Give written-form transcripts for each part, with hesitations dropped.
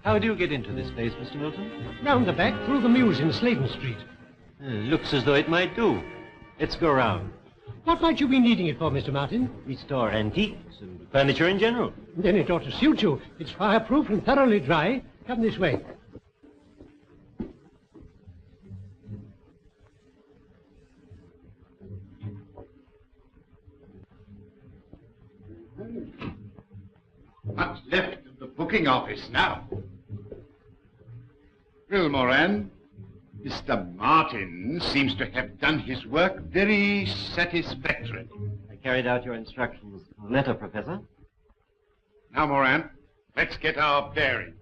How do you get into this place, Mr. Milton? Round the back, through the mews in Sladen Street. Looks as though it might do. Let's go round. What might you be needing it for, Mr. Martin? We store antiques and furniture in general. Then it ought to suit you. It's fireproof and thoroughly dry. Come this way. What's left of the booking office now? Well, Moran, Mr. Martin seems to have done his work very satisfactorily. I carried out your instructions in the letter, Professor. Now, Moran, let's get our bearings.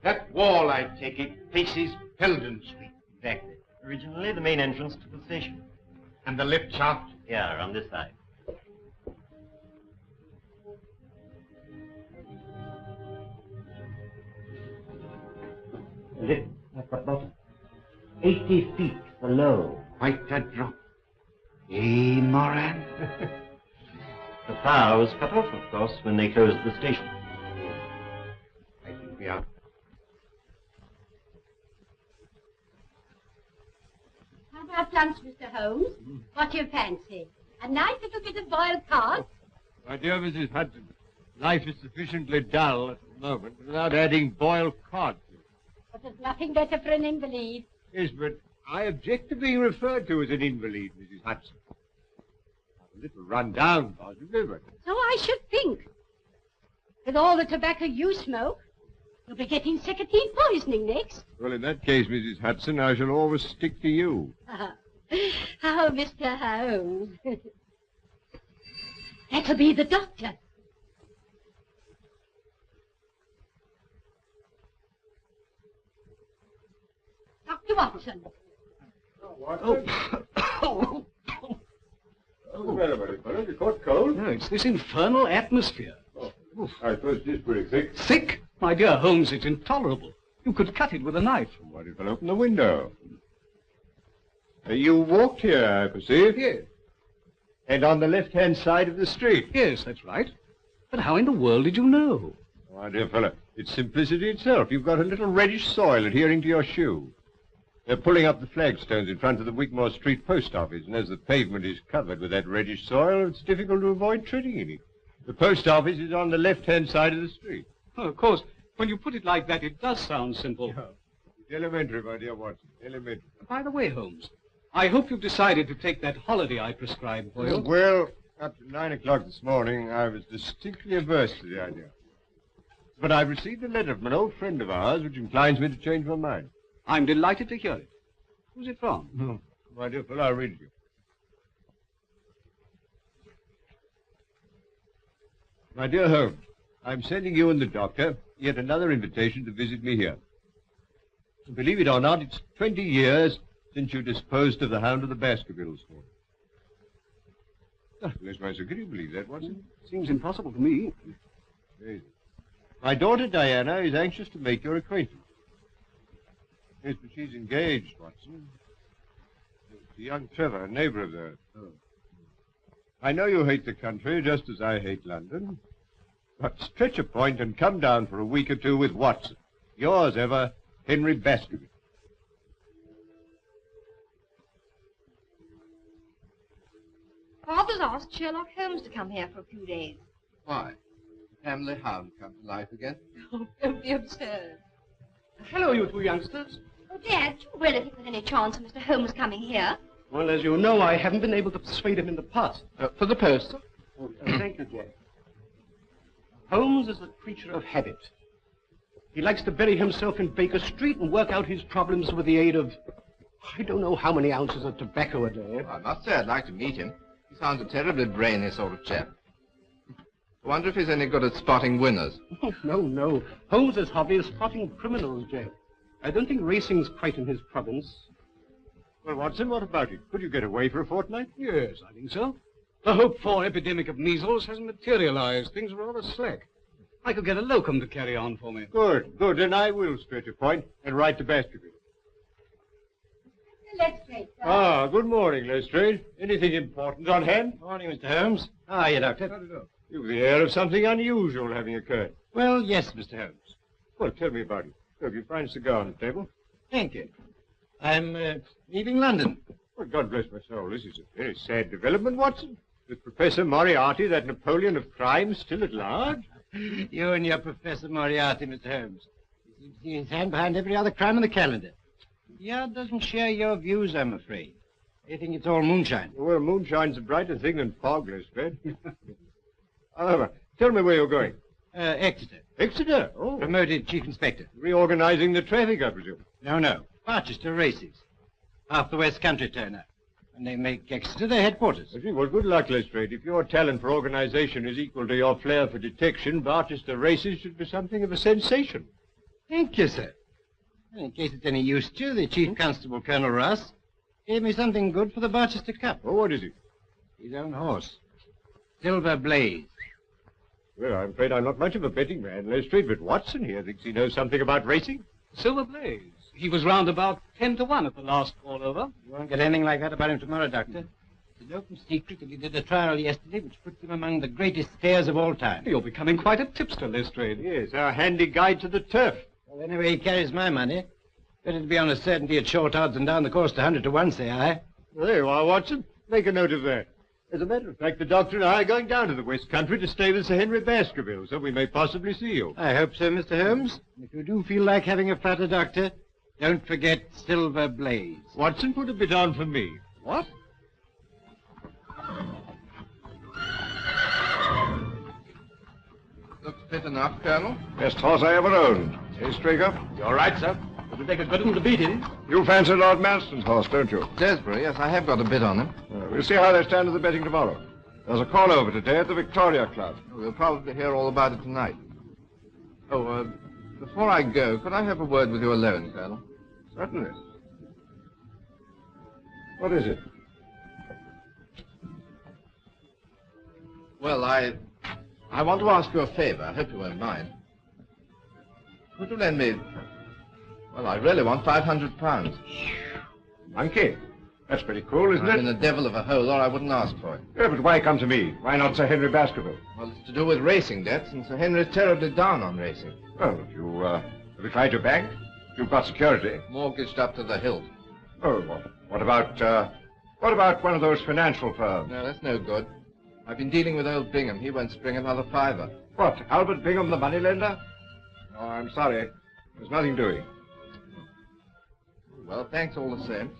That wall, I take it, faces Peldon Street. Exactly. Originally the main entrance to the station. And the lift shaft? Yeah, on this side. The lift at the bottom. 80 feet below. Quite a drop. Eh, Moran? The power was cut off, of course, when they closed the station. I think we are. How about lunch, Mr. Holmes? What do you fancy? A nice little bit of boiled cod? My dear Mrs. Hudson, life is sufficiently dull at the moment without adding boiled cod. But there's nothing better for an invalid. Yes, but I object to being referred to as an invalid, Mrs. Hudson. I'm a little run down, possibly, but... So I should think. With all the tobacco you smoke, you'll be getting nicotine poisoning next. Well, in that case, Mrs. Hudson, I shall always stick to you. Oh, Mr. Holmes. That'll be the doctor. Dr. Watson. Oh. You caught cold? No, it's this infernal atmosphere. Oh. I suppose it is pretty thick. Thick? My dear Holmes, it's intolerable. You could cut it with a knife. What if I open the window? You walked here, I perceive. Yes. And on the left-hand side of the street. Yes, that's right. But how in the world did you know? Oh, my dear fellow, it's simplicity itself. You've got a little reddish soil adhering to your shoe. They're pulling up the flagstones in front of the Wigmore Street post office, and as the pavement is covered with that reddish soil, it's difficult to avoid treading in it. The post office is on the left-hand side of the street. Oh, of course, when you put it like that, it does sound simple. Yeah. It's elementary, my dear Watson, elementary. By the way, Holmes, I hope you've decided to take that holiday I prescribed for you. Well, up to 9 o'clock this morning, I was distinctly averse to the idea. But I've received a letter from an old friend of ours which inclines me to change my mind. I'm delighted to hear it. Who's it from? My dear fellow, I'll read it to you. My dear Holmes, I'm sending you and the doctor yet another invitation to visit me here. Believe it or not, it's 20 years since you disposed of the hound of the Baskervilles for me. Oh, bless my soul, can you believe that, Watson? Seems impossible to me. Amazing. My daughter Diana is anxious to make your acquaintance. Yes, but she's engaged, Watson. To young Trevor, a neighbor of theirs. Oh. I know you hate the country just as I hate London. But stretch a point and come down for a week or two with Watson. Yours ever, Henry Baskerville. Father's asked Sherlock Holmes to come here for a few days. Why? Family hound come to life again? Oh, don't be absurd. Hello, you two youngsters. Oh, Dad, do you really think there's any chance of Mr. Holmes coming here? Well, as you know, I haven't been able to persuade him in the past. For the post, sir? Oh, thank you, Jack. Holmes is a creature of habit. He likes to bury himself in Baker Street and work out his problems with the aid of, I don't know how many ounces of tobacco a day. Well, I must say I'd like to meet him. He sounds a terribly brainy sort of chap. I wonder if he's any good at spotting winners. Oh, no. Holmes's hobby is spotting criminals, Jack. I don't think racing's quite in his province. Well, Watson, what about it? Could you get away for a fortnight? Yes, I think so. The hoped-for epidemic of measles hasn't materialized. Things are rather slack. I could get a locum to carry on for me. Good. And I will stretch a point and write to Baskerville. Lestrade, sir. Ah, good morning, Lestrade. Anything important on hand? Morning, Mr. Holmes. How are you, Doctor? How do you know? You've the air of something unusual having occurred. Well, yes, Mr. Holmes. Well, tell me about it. Look, you find a cigar on the table. Thank you. I'm leaving London. Well, God bless my soul. This is a very sad development, Watson. With Professor Moriarty, that Napoleon of crime, still at large. You and your Professor Moriarty, Mr. Holmes. He seems to see his hand behind every other crime on the calendar. The Yard doesn't share your views, I'm afraid. They think it's all moonshine. Well, moonshine's a brighter thing than fog, Lestrade. However, tell me where you're going. Exeter. Exeter? Oh. Promoted Chief Inspector. Reorganizing the traffic, I presume. No. Barchester races. Half the West Country turn up. And they make Exeter their headquarters. I see. Well, good luck, Lestrade. If your talent for organization is equal to your flair for detection, Barchester races should be something of a sensation. Thank you, sir. In case it's any use to you, the Chief Constable, Colonel Ross, gave me something good for the Barchester Cup. Oh, what is it? His own horse. Silver Blaze. Well, I'm afraid I'm not much of a betting man, Lestrade, but Watson here thinks he knows something about racing. Silver Blaze. He was round about 10 to 1 at the last call over. You won't get anything like that about him tomorrow, Doctor. It's an open secret that he did a trial yesterday which puts him among the greatest stayers of all time. You're becoming quite a tipster, Lestrade. Yes, our handy guide to the turf. Well, anyway, he carries my money. Better to be on a certainty at short odds than down the course to 100 to 1, say I. There you are, Watson. Make a note of that. As a matter of fact, the doctor and I are going down to the West Country to stay with Sir Henry Baskerville, so we may possibly see you. I hope so, Mr. Holmes. If you do feel like having a fatter, Doctor, don't forget Silver Blaze. Watson, put a bit on for me. What? Looks fit enough, Colonel. Best horse I ever owned. Hey, Straker? You all right, sir? It'll take a good one to beat him. You fancy Lord Manston's horse, don't you? Desborough, yes, I have got a bid on him. We'll see how they stand at the betting tomorrow. There's a call over today at the Victoria Club. We'll probably hear all about it tonight. Oh, before I go, could I have a word with you alone, Colonel? Certainly. What is it? Well, I want to ask you a favor. I hope you won't mind. Could you lend me... Well, I really want £500. Monkey. That's pretty cool, isn't I'm it? in a devil of a hole, or I wouldn't ask for it. Yeah, but why come to me? Why not Sir Henry Baskerville? Well, it's to do with racing debts, and Sir Henry's terribly down on racing. Well, have you tried your bank? You've got security. Mortgaged up to the hilt. Oh, well, what about one of those financial firms? No, that's no good. I've been dealing with old Bingham. He won't spring another fiver. What, Albert Bingham, the moneylender? Oh, I'm sorry. There's nothing doing. Well, thanks all the same.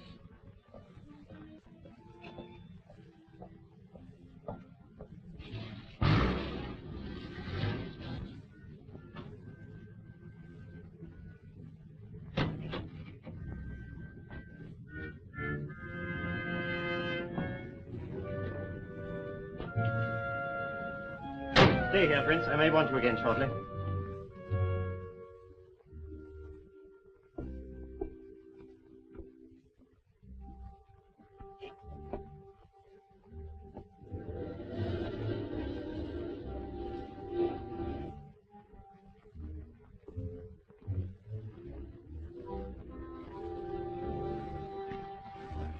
Stay here, Prince. I may want you again shortly.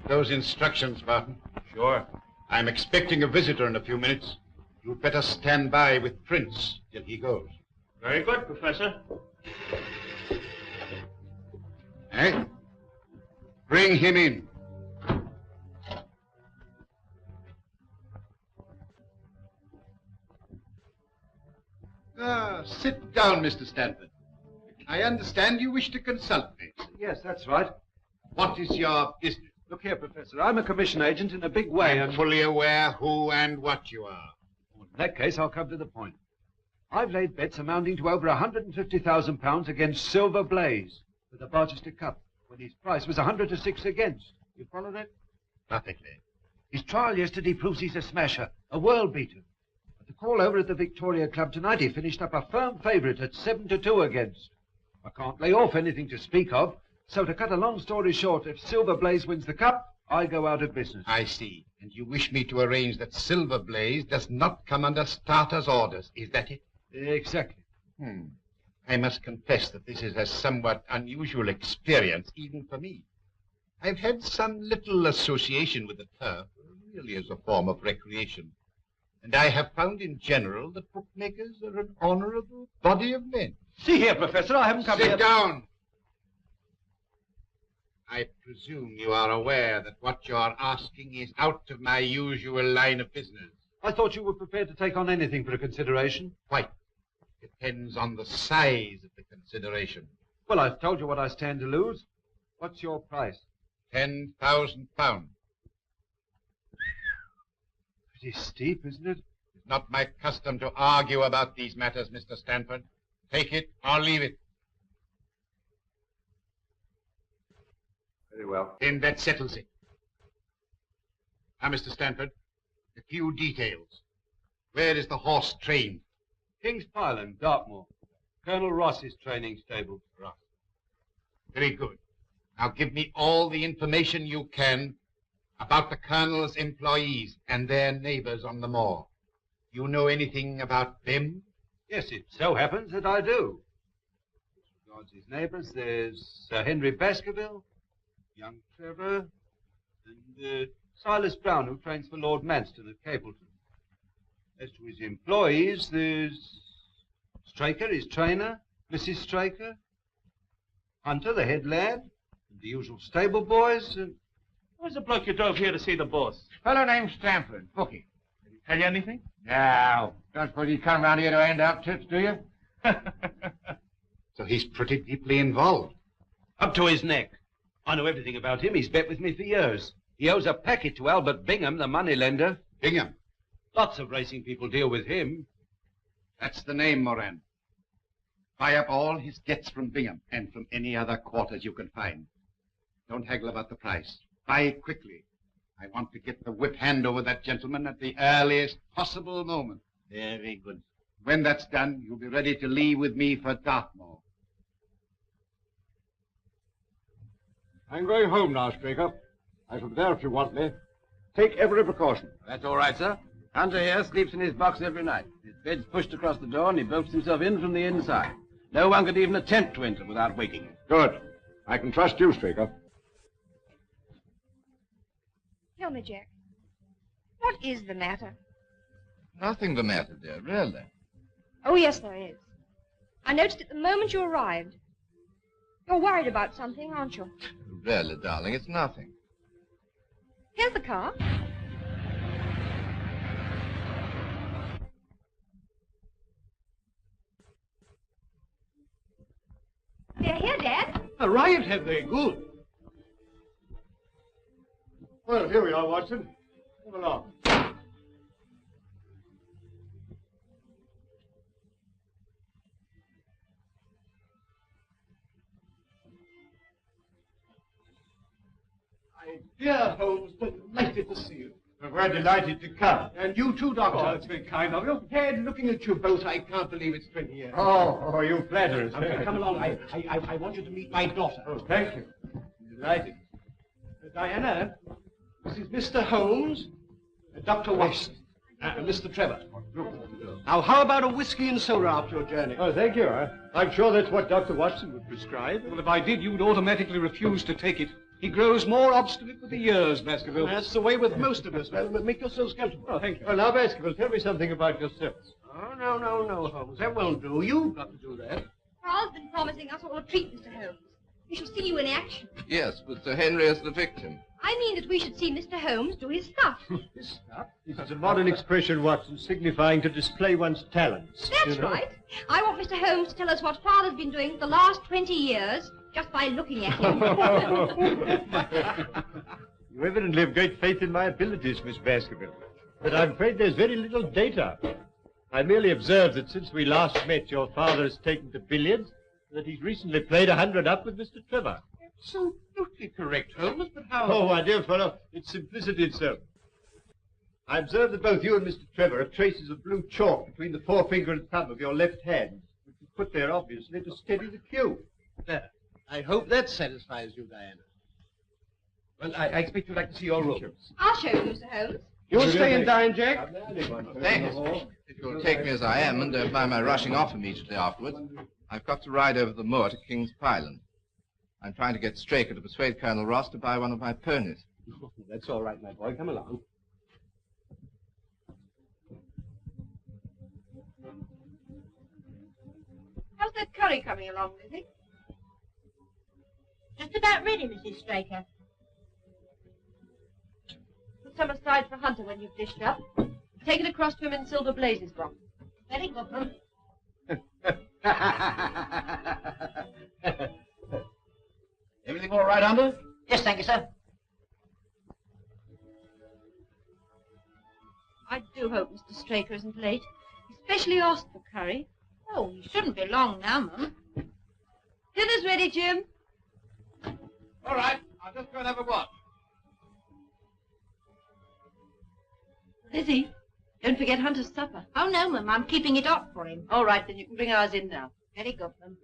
Those instructions, Barton. Sure. I'm expecting a visitor in a few minutes. You'd better stand by with Prince till he goes. Very good, Professor. Eh? Bring him in. Sit down, Mr. Stanford. I understand you wish to consult me. Yes, that's right. What is your business? Look here, Professor. I'm a commission agent in a big way, I'm fully aware who and what you are. In that case, I'll come to the point. I've laid bets amounting to over £150,000 against Silver Blaze for the Barchester Cup, when his price was 100 to 6 against. You follow that? Perfectly. His trial yesterday proves he's a smasher, a world beater. At the call over at the Victoria Club tonight, he finished up a firm favourite at 7 to 2 against. I can't lay off anything to speak of, so to cut a long story short, if Silver Blaze wins the cup, I go out of business. I see. And you wish me to arrange that Silver Blaze does not come under starter's orders. Is that it? Exactly. I must confess that this is a somewhat unusual experience, even for me. I've had some little association with the turf, really as a form of recreation. And I have found in general that bookmakers are an honorable body of men. See here, Professor, I haven't come here... Sit down. I presume you are aware that what you are asking is out of my usual line of business. I thought you were prepared to take on anything for a consideration. Quite. Depends on the size of the consideration. Well, I've told you what I stand to lose. What's your price? £10,000. Pretty steep, isn't it? It's not my custom to argue about these matters, Mr. Stanford. Take it or leave it. Very well. Then that settles it. Now, Mr. Stanford, a few details. Where is the horse trained? King's Pyland, Dartmoor. Colonel Ross's training stable. Right. Very good. Now give me all the information you can about the Colonel's employees and their neighbors on the moor. You know anything about them? Yes, it so happens that I do. As regards his neighbors, there's Sir Henry Baskerville, young Trevor, and Silas Brown, who trains for Lord Manston at Capleton. As to his employees, there's Straker, his trainer, Mrs. Straker, Hunter, the head lad, and the usual stable boys, and... Where's the bloke you drove here to see the boss? Fellow named Stanford, bookie. Did he tell you anything? No. Don't suppose he's come round here to hand out tips, do you? So he's pretty deeply involved. Up to his neck. I know everything about him. He's bet with me for years. He owes a packet to Albert Bingham, the moneylender. Bingham. Lots of racing people deal with him. That's the name, Moran. Buy up all his debts from Bingham and from any other quarters you can find. Don't haggle about the price. Buy quickly. I want to get the whip hand over that gentleman at the earliest possible moment. Very good. When that's done, you'll be ready to leave with me for Dartmoor. I'm going home now, Straker. I shall be there if you want me. Take every precaution. That's all right, sir. Hunter here sleeps in his box every night. His bed's pushed across the door and he bolts himself in from the inside. No one could even attempt to enter without waking him. Good. I can trust you, Straker. Tell me, Jack, what is the matter? Nothing the matter, dear, really. Oh, yes, there is. I noticed it the moment you arrived. You're worried about something, aren't you? Really, darling, it's nothing. Here's the car. They're here, Dad. Arrived, have they? Good. Well, here we are, Watson. Come along. Dear Holmes, delighted to see you. We're delighted to come. And you too, Doctor. Oh, that's very kind of you. Dad, looking at you both, I can't believe it's 20 years. Oh, you flatter us. Come along. I want you to meet my daughter. Oh, thank you. Delighted. Diana, this is Mr. Holmes, Dr. Watson, Mr. Trevor. Now, how about a whiskey and soda after your journey? Oh, thank you. I'm sure that's what Dr. Watson would prescribe. Well, if I did, you'd automatically refuse to take it. He grows more obstinate with the years, Baskerville. That's the way with most of us. Well, make yourselves comfortable. Oh, thank you. Well, now, Baskerville, tell me something about yourselves. Oh, no, Holmes. That won't do. You've got to do that. Carl's been promising us all a treat, Mr. Holmes. We shall see you in action. Yes, with Sir Henry as the victim. I mean that we should see Mr. Holmes do his stuff. This is a modern expression, Watson, signifying to display one's talents. That's right. I want Mr. Holmes to tell us what Father's been doing for the last 20 years, just by looking at him. You evidently have great faith in my abilities, Miss Baskerville. But I'm afraid there's very little data. I merely observed that since we last met, your father has taken to billiards, that he's recently played 100 up with Mr. Trevor. Absolutely correct, Holmes, but how... Oh, my dear fellow, it's simplicity itself. I observed that both you and Mr. Trevor have traces of blue chalk between the forefinger and thumb of your left hand, which is put there, obviously, to steady the cue. There. I hope that satisfies you, Diana. Well, I expect you'd like to see your room. I'll show you, Mr. Holmes. You'll stay and dine, Jack? Thanks. If you'll take me as I am and don't mind my rushing off immediately afterwards, I've got to ride over the moor to King's Pyland. I'm trying to get Straker to persuade Colonel Ross to buy one of my ponies. That's all right, my boy. Come along. that curry coming along, Lizzie? Just about ready, Mrs. Straker. Put some aside for Hunter when you've dished up. Take it across to him in Silver Blaze's box. Very good, Mum. Everything all right, Hunter? Yes, thank you, sir. I do hope Mr. Straker isn't late. He specially asked for curry. Oh, you shouldn't be long now, Mum. Dinner's ready, Jim. All right, I'll just go and have a watch. Lizzie, don't forget Hunter's supper. Oh, no, Mum, I'm keeping it hot for him. All right, then you can bring ours in now. Very good, Mum.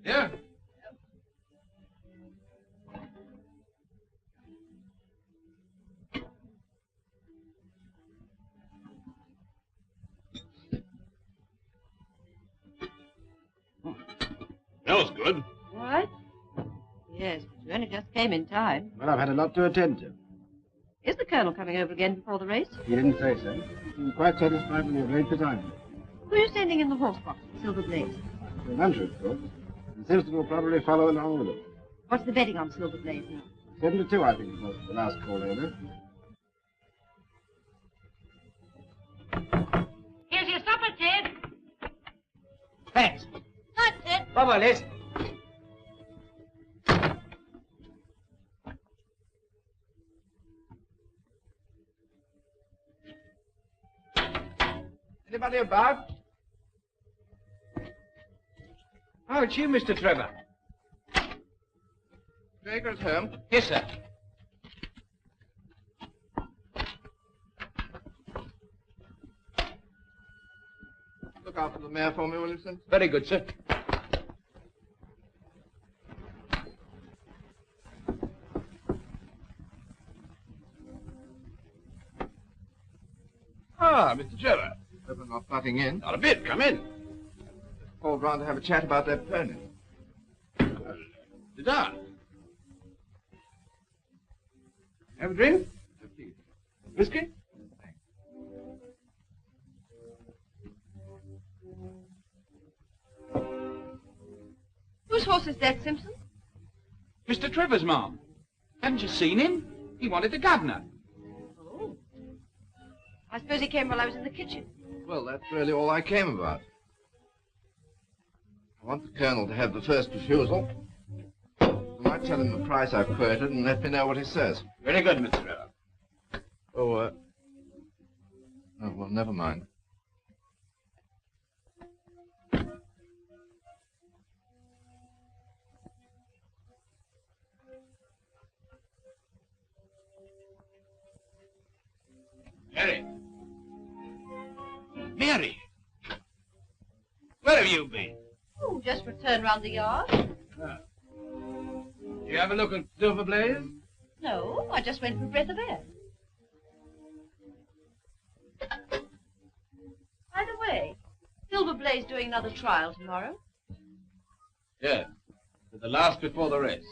Yeah? Smells good. All right? Yes, but you only just came in time. Well, I've had a lot to attend to. Is the Colonel coming over again before the race? He didn't say so. I'm quite satisfied when you've laid the time. Who are you sending in the horse box at Silver Blaze? The luncher, of course. And Simpson will probably follow along with it. What's the betting on Silver Blaze now? 7-2, I think it was, the last call over. Here's your supper, Ted. Thanks. Night, Ted. Bye-bye, Liz. Anybody about? Oh, it's you, Mr. Trevor. Straker at home? Yes, sir. Look out for the mare for me, will you, Simpson? Very good, sir. Ah, Mr. Trevor. Trevor not butting in. Not a bit. Come in. Called round to have a chat about that pony. Sit down. Have a drink? Please. Whiskey? Whose horse is that, Simpson? Mr. Trevor's, Ma'am. Haven't you seen him? He wanted the governor. Oh. I suppose he came while I was in the kitchen. Well, that's really all I came about. I want the Colonel to have the first refusal. I might tell him the price I've quoted and let me know what he says. Very good, Mr. Trevor. Oh, well, never mind. Mary. Mary. Where have you been? Oh, just returned round the yard. Ah. You have a look at Silver Blaze? No, I just went for a breath of air. By the way, Silver Blaze doing another trial tomorrow. Yes. But the last before the race.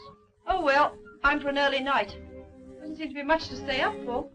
Oh, well, I'm for an early night. Doesn't seem to be much to stay up for.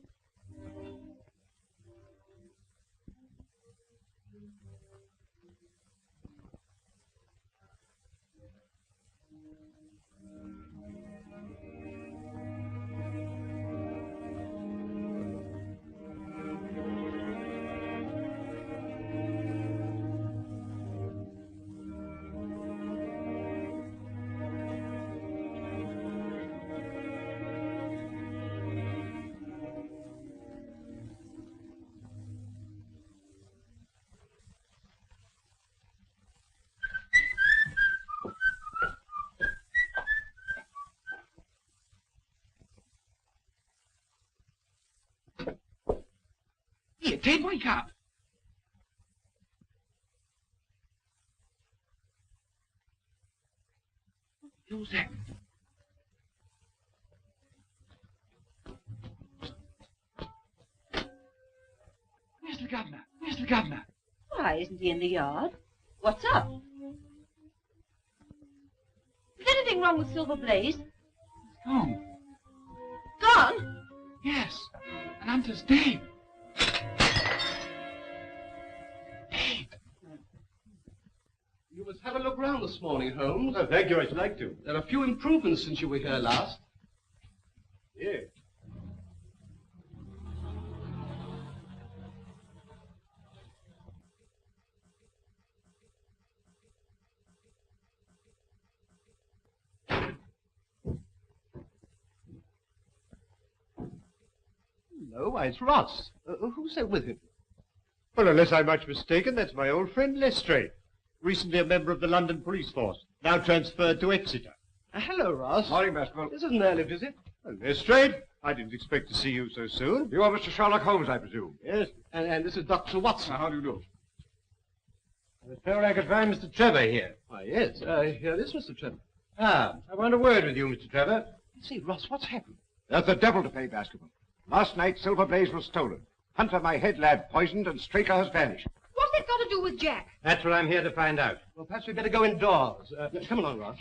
Here, Ted, wake up. Who's that? the governor? Why, isn't he in the yard? What's up? Is anything wrong with Silver Blaze? Gone. Gone? Yes. And Hunter's dead. You must have a look round this morning, Holmes. Oh, thank you, I should like to. There are a few improvements since you were here last. Yes. No, why, it's Ross. Who's there with him? Well, unless I'm much mistaken, that's my old friend Lestrade. Recently a member of the London police force, now transferred to Exeter. Hello, Ross. Morning, Baskerville. This is an early visit. Well, Lestrade, I didn't expect to see you so soon. You are Mr. Sherlock Holmes, I presume? Yes. And this is Dr. Watson. How do you do? I was told I could find Mr. Trevor here. Why, yes. Here is Mr. Trevor. Ah, I want a word with you, Mr. Trevor. See, Ross, what's happened? There's the devil to pay, Baskerville. Last night, Silver Blaze was stolen. Hunter, my head lad, poisoned, and Straker has vanished. What's that got to do with Jack? That's what I'm here to find out. Well, perhaps we'd better go indoors. Come along, Ross.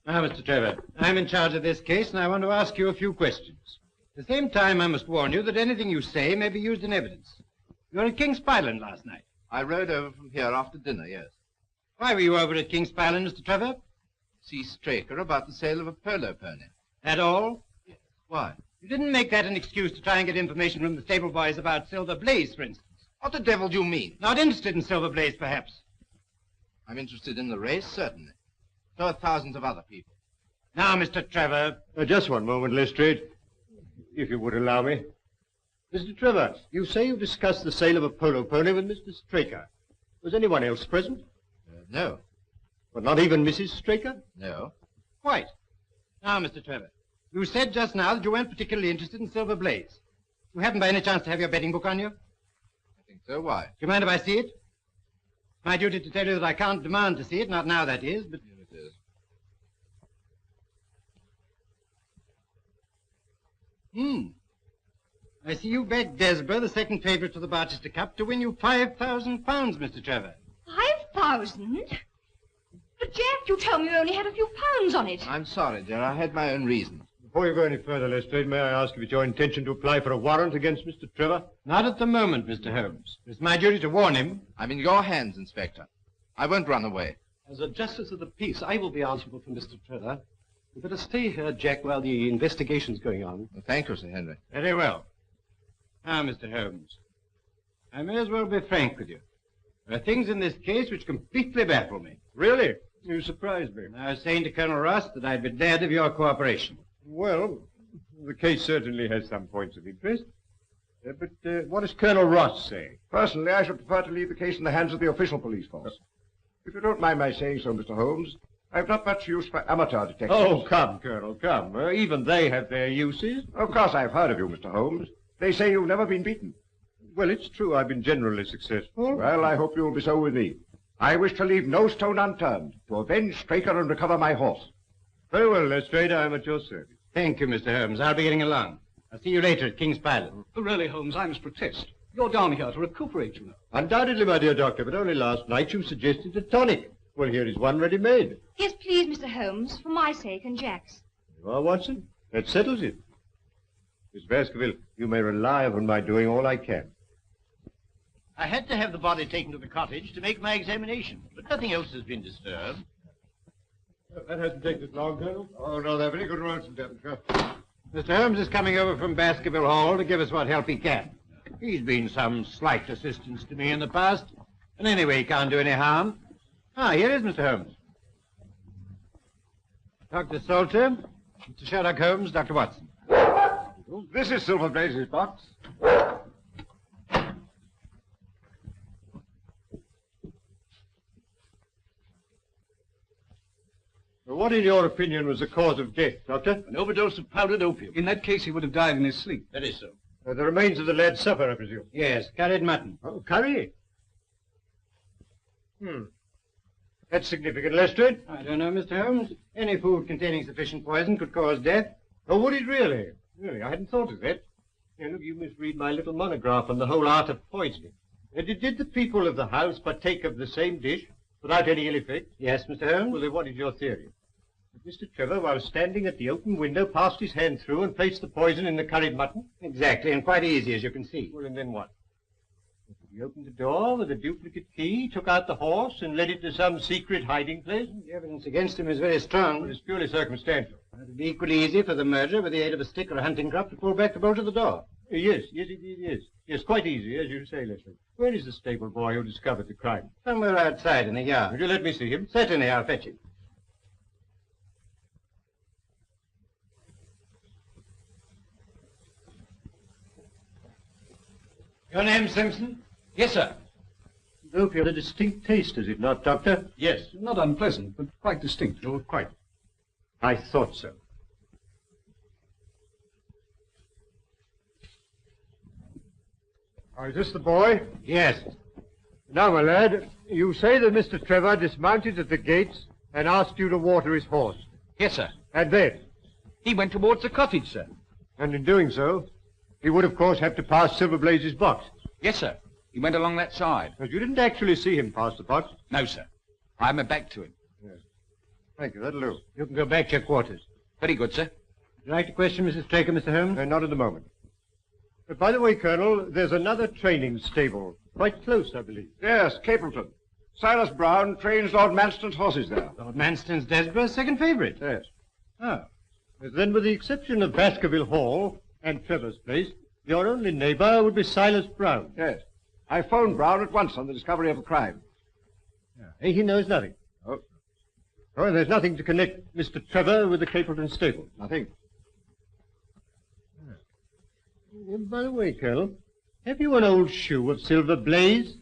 Now, Mr. Trevor, I'm in charge of this case, and I want to ask you a few questions. At the same time, I must warn you that anything you say may be used in evidence. You were at King's Pyland last night. I rode over from here after dinner, yes. Why were you over at King's Pyland, Mr. Trevor? See Straker about the sale of a polo pony. At all? Yes. Why? You didn't make that an excuse to try and get information from the stable boys about Silver Blaze, for instance. What the devil do you mean? Not interested in Silver Blaze, perhaps. I'm interested in the race, certainly. So are thousands of other people. Now, Mr. Trevor. Just one moment, Lestrade, if you would allow me. Mr. Trevor, you say you discussed the sale of a polo pony with Mr. Straker. Was anyone else present? No. But not even Mrs. Straker? No. Quite. Now, Mr. Trevor, you said just now that you weren't particularly interested in Silver Blaze. You happen by any chance to have your betting book on you? I think so. Why? Do you mind if I see it? It's my duty to tell you that I can't demand to see it, not now, that is, but... Here it is. I see you backed Desborough, the second favourite to the Barchester Cup, to win you £5,000, Mr. Trevor. 5,000? But, Jack, you told me you only had a few pounds on it. I'm sorry, dear. I had my own reasons. Before you go any further, Lestrade, may I ask if it's your intention to apply for a warrant against Mr. Trevor? Not at the moment, Mr. Holmes. It's my duty to warn him. I'm in your hands, Inspector. I won't run away. As a justice of the peace, I will be answerable for Mr. Trevor. You better stay here, Jack, while the investigation's going on. Well, thank you, Sir Henry. Very well. Now, Mr. Holmes, I may as well be frank with you. There are things in this case which completely baffle me. Really? You surprise me. I was saying to Colonel Ross that I'd be glad of your cooperation. Well, the case certainly has some points of interest. But what does Colonel Ross say? Personally, I should prefer to leave the case in the hands of the official police force. If you don't mind my saying so, Mr. Holmes, I've not much use for amateur detectives. Oh, come, Colonel, come. Even they have their uses. Of course I've heard of you, Mr. Holmes. They say you've never been beaten. Well, it's true I've been generally successful. Well, I hope you'll be so with me. I wish to leave no stone unturned to avenge Straker and recover my horse. Very well, Lestrade, I'm at your service. Thank you, Mr. Holmes. I'll be getting along. I'll see you later at King's Pyland. Really, Holmes, I must protest. You're down here to recuperate, you know. Undoubtedly, my dear doctor, but only last night you suggested a tonic. Well, here is one ready-made. Yes, please, Mr. Holmes, for my sake and Jack's. You are, Watson. That settles it. Miss Baskerville, you may rely upon my doing all I can. I had to have the body taken to the cottage to make my examination, but nothing else has been disturbed. That hasn't taken this long, Colonel. Oh, no, they're very good roads in Devonshire. Mr. Holmes is coming over from Baskerville Hall to give us what help he can. He's been some slight assistance to me in the past, and anyway, he can't do any harm. Ah, here is Mr. Holmes. Dr. Salter, Mr. Sherlock Holmes, Dr. Watson. This is Silver Blaze's box. What, in your opinion, was the cause of death, Doctor? An overdose of powdered opium. In that case, he would have died in his sleep. That is so. The remains of the lad's supper, I presume. Yes, curried mutton. Oh, curry? That's significant, Lestrade. I don't know, Mr. Holmes. Any food containing sufficient poison could cause death. Oh, would it really? Really, I hadn't thought of that. Look, you misread my little monograph on the whole art of poisoning. Did the people of the house partake of the same dish without any ill effect? Yes, Mr. Holmes? Well, then what is your theory? That Mr. Trevor, while standing at the open window, passed his hand through and placed the poison in the curried mutton? Exactly, and quite easy, as you can see. Well, and then what? He opened the door with a duplicate key, took out the horse, and led it to some secret hiding place? The evidence against him is very strong. Well, it's purely circumstantial. It would be equally easy for the murderer, with the aid of a stick or a hunting crop, to pull back the bolt of the door. Yes, it is. Yes, quite easy, as you say, Leslie. Where is the stable boy who discovered the crime? Somewhere outside in the yard. Would you let me see him? Certainly, I'll fetch him. Your name, Simpson? Yes, sir. Hope you have a distinct taste, is it not, Doctor? Yes, not unpleasant, but quite distinct. Oh, quite. I thought so. Oh, is this the boy? Yes. Now, my lad, you say that Mr. Trevor dismounted at the gates and asked you to water his horse. Yes, sir. And then? He went towards the cottage, sir. And in doing so, he would, of course, have to pass Silver Blaze's box. Yes, sir. He went along that side. But you didn't actually see him pass the box? No, sir. I had my back to him. Yes. Thank you, that'll do. You can go back to your quarters. Very good, sir. Would you like to question Mrs. Straker, Mr. Holmes? Not at the moment. But by the way, Colonel, there's another training stable. Quite close, I believe. Yes, Capleton. Silas Brown trains Lord Manston's horses there. Lord Manston's Desborough's second favourite. Yes. Ah. Then, with the exception of Baskerville Hall and Trevor's place, your only neighbour would be Silas Brown. Yes. I phoned Brown at once on the discovery of the crime. Yeah. He knows nothing. Oh. Oh, and there's nothing to connect Mr. Trevor with the Capleton stable. Nothing. By the way, Colonel, have you an old shoe of Silver Blaze?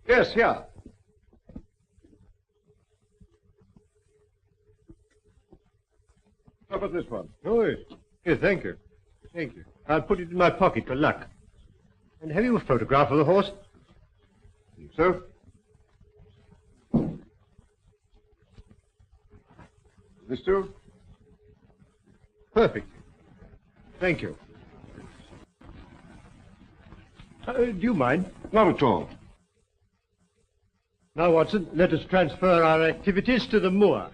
Yes, here. How about this one? Oh, yes. Yes, thank you. Thank you. I'll put it in my pocket for luck. And have you a photograph of the horse? Think so. This too? Perfect. Thank you. Do you mind? Not at all. Now, Watson, let us transfer our activities to the moor.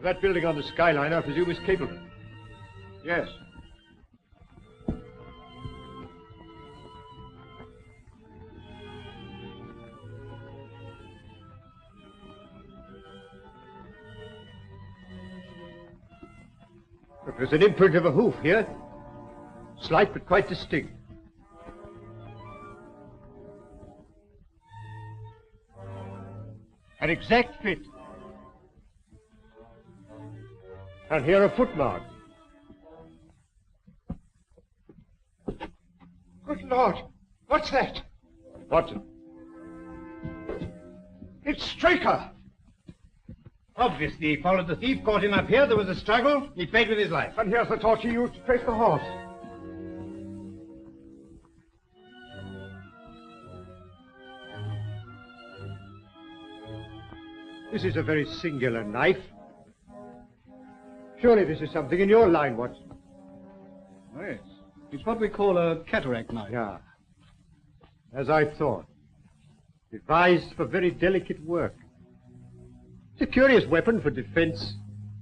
That building on the skyline, I presume, is Capleton. Yes. Look, there's an imprint of a hoof here. Slight, but quite distinct. An exact fit. And here are footmarks. Good Lord! What's that? Watson. It's Straker! Obviously, he followed the thief, caught him up here, there was a struggle, he paid with his life. And here's the torch he used to trace the horse. This is a very singular knife. Surely this is something in your line, Watson. Oh, yes. It's what we call a cataract knife. Yeah. As I thought. Devised for very delicate work. It's a curious weapon for defense.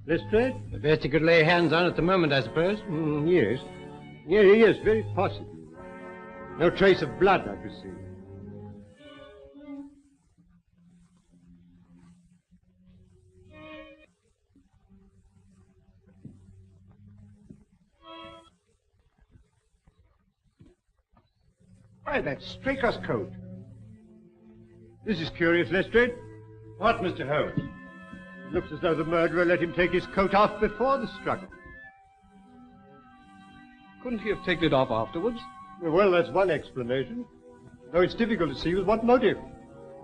Lestrade? The best he could lay hands on at the moment, I suppose. Yes. Yes, very possibly. No trace of blood, I perceive. Why, that's Straker's coat. This is curious, Lestrade. What, Mr. Holmes? It looks as though the murderer let him take his coat off before the struggle. Couldn't he have taken it off afterwards? Well, that's one explanation. Though it's difficult to see with what motive.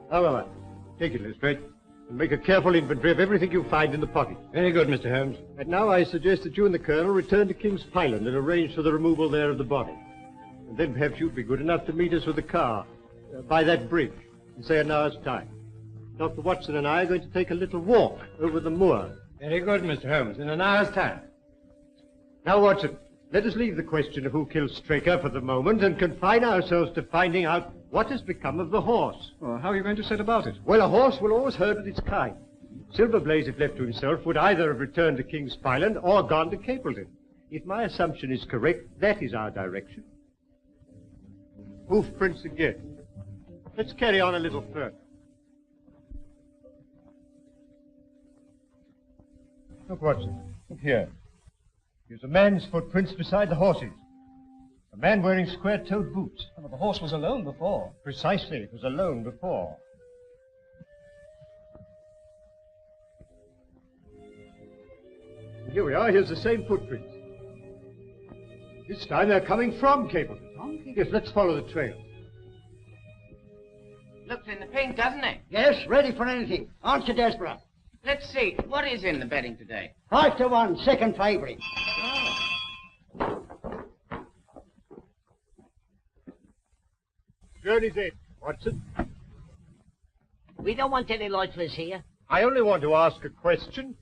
However, take it, Lestrade, and make a careful inventory of everything you find in the pocket. Very good, Mr. Holmes. And now I suggest that you and the Colonel return to King's Pyland and arrange for the removal there of the body. And then perhaps you'd be good enough to meet us with the car by that bridge in, say, an hour's time. Dr. Watson and I are going to take a little walk over the moor. Very good, Mr. Holmes. In an hour's time. Now, Watson, let us leave the question of who killed Straker for the moment and confine ourselves to finding out what has become of the horse. Well, how are you going to set about it? Well, a horse will always herd with its kind. Silver Blaze, if left to himself, would either have returned to King's Pyland or gone to Capleton. If my assumption is correct, that is our direction. Hoof prints again. Let's carry on a little further. Look, Watson. Look here. Here's a man's footprints beside the horse's. A man wearing square-toed boots. Oh, but the horse was alone before. Precisely. It was alone before. Here we are. Here's the same footprints. This time they're coming from Capleton. Yes, let's follow the trail. Looks in the pink, doesn't it? Yes, ready for anything. Aren't you desperate? Let's see. What is in the betting today? 5-1, second favourite. Journey's in, Watson. We don't want any lifeless here. I only want to ask a question.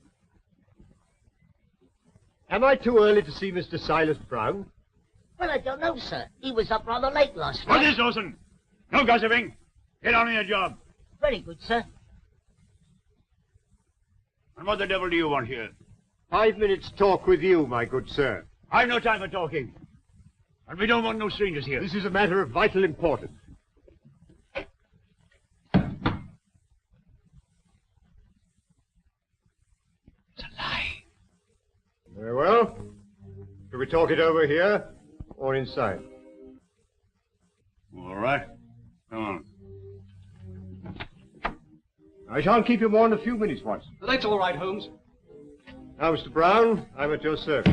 Am I too early to see Mr. Silas Brown? Well, I don't know, sir. He was up rather late last night. What is Dawson? No gossiping. Get on with your job. Very good, sir. And what the devil do you want here? 5 minutes' talk with you, my good sir. I've no time for talking. And we don't want no strangers here. This is a matter of vital importance. It's a lie. Very well. Shall we talk it over here or inside? All right. Come on. I shan't keep you more than a few minutes, Watson. That's all right, Holmes. Now, Mr. Brown, I'm at your service.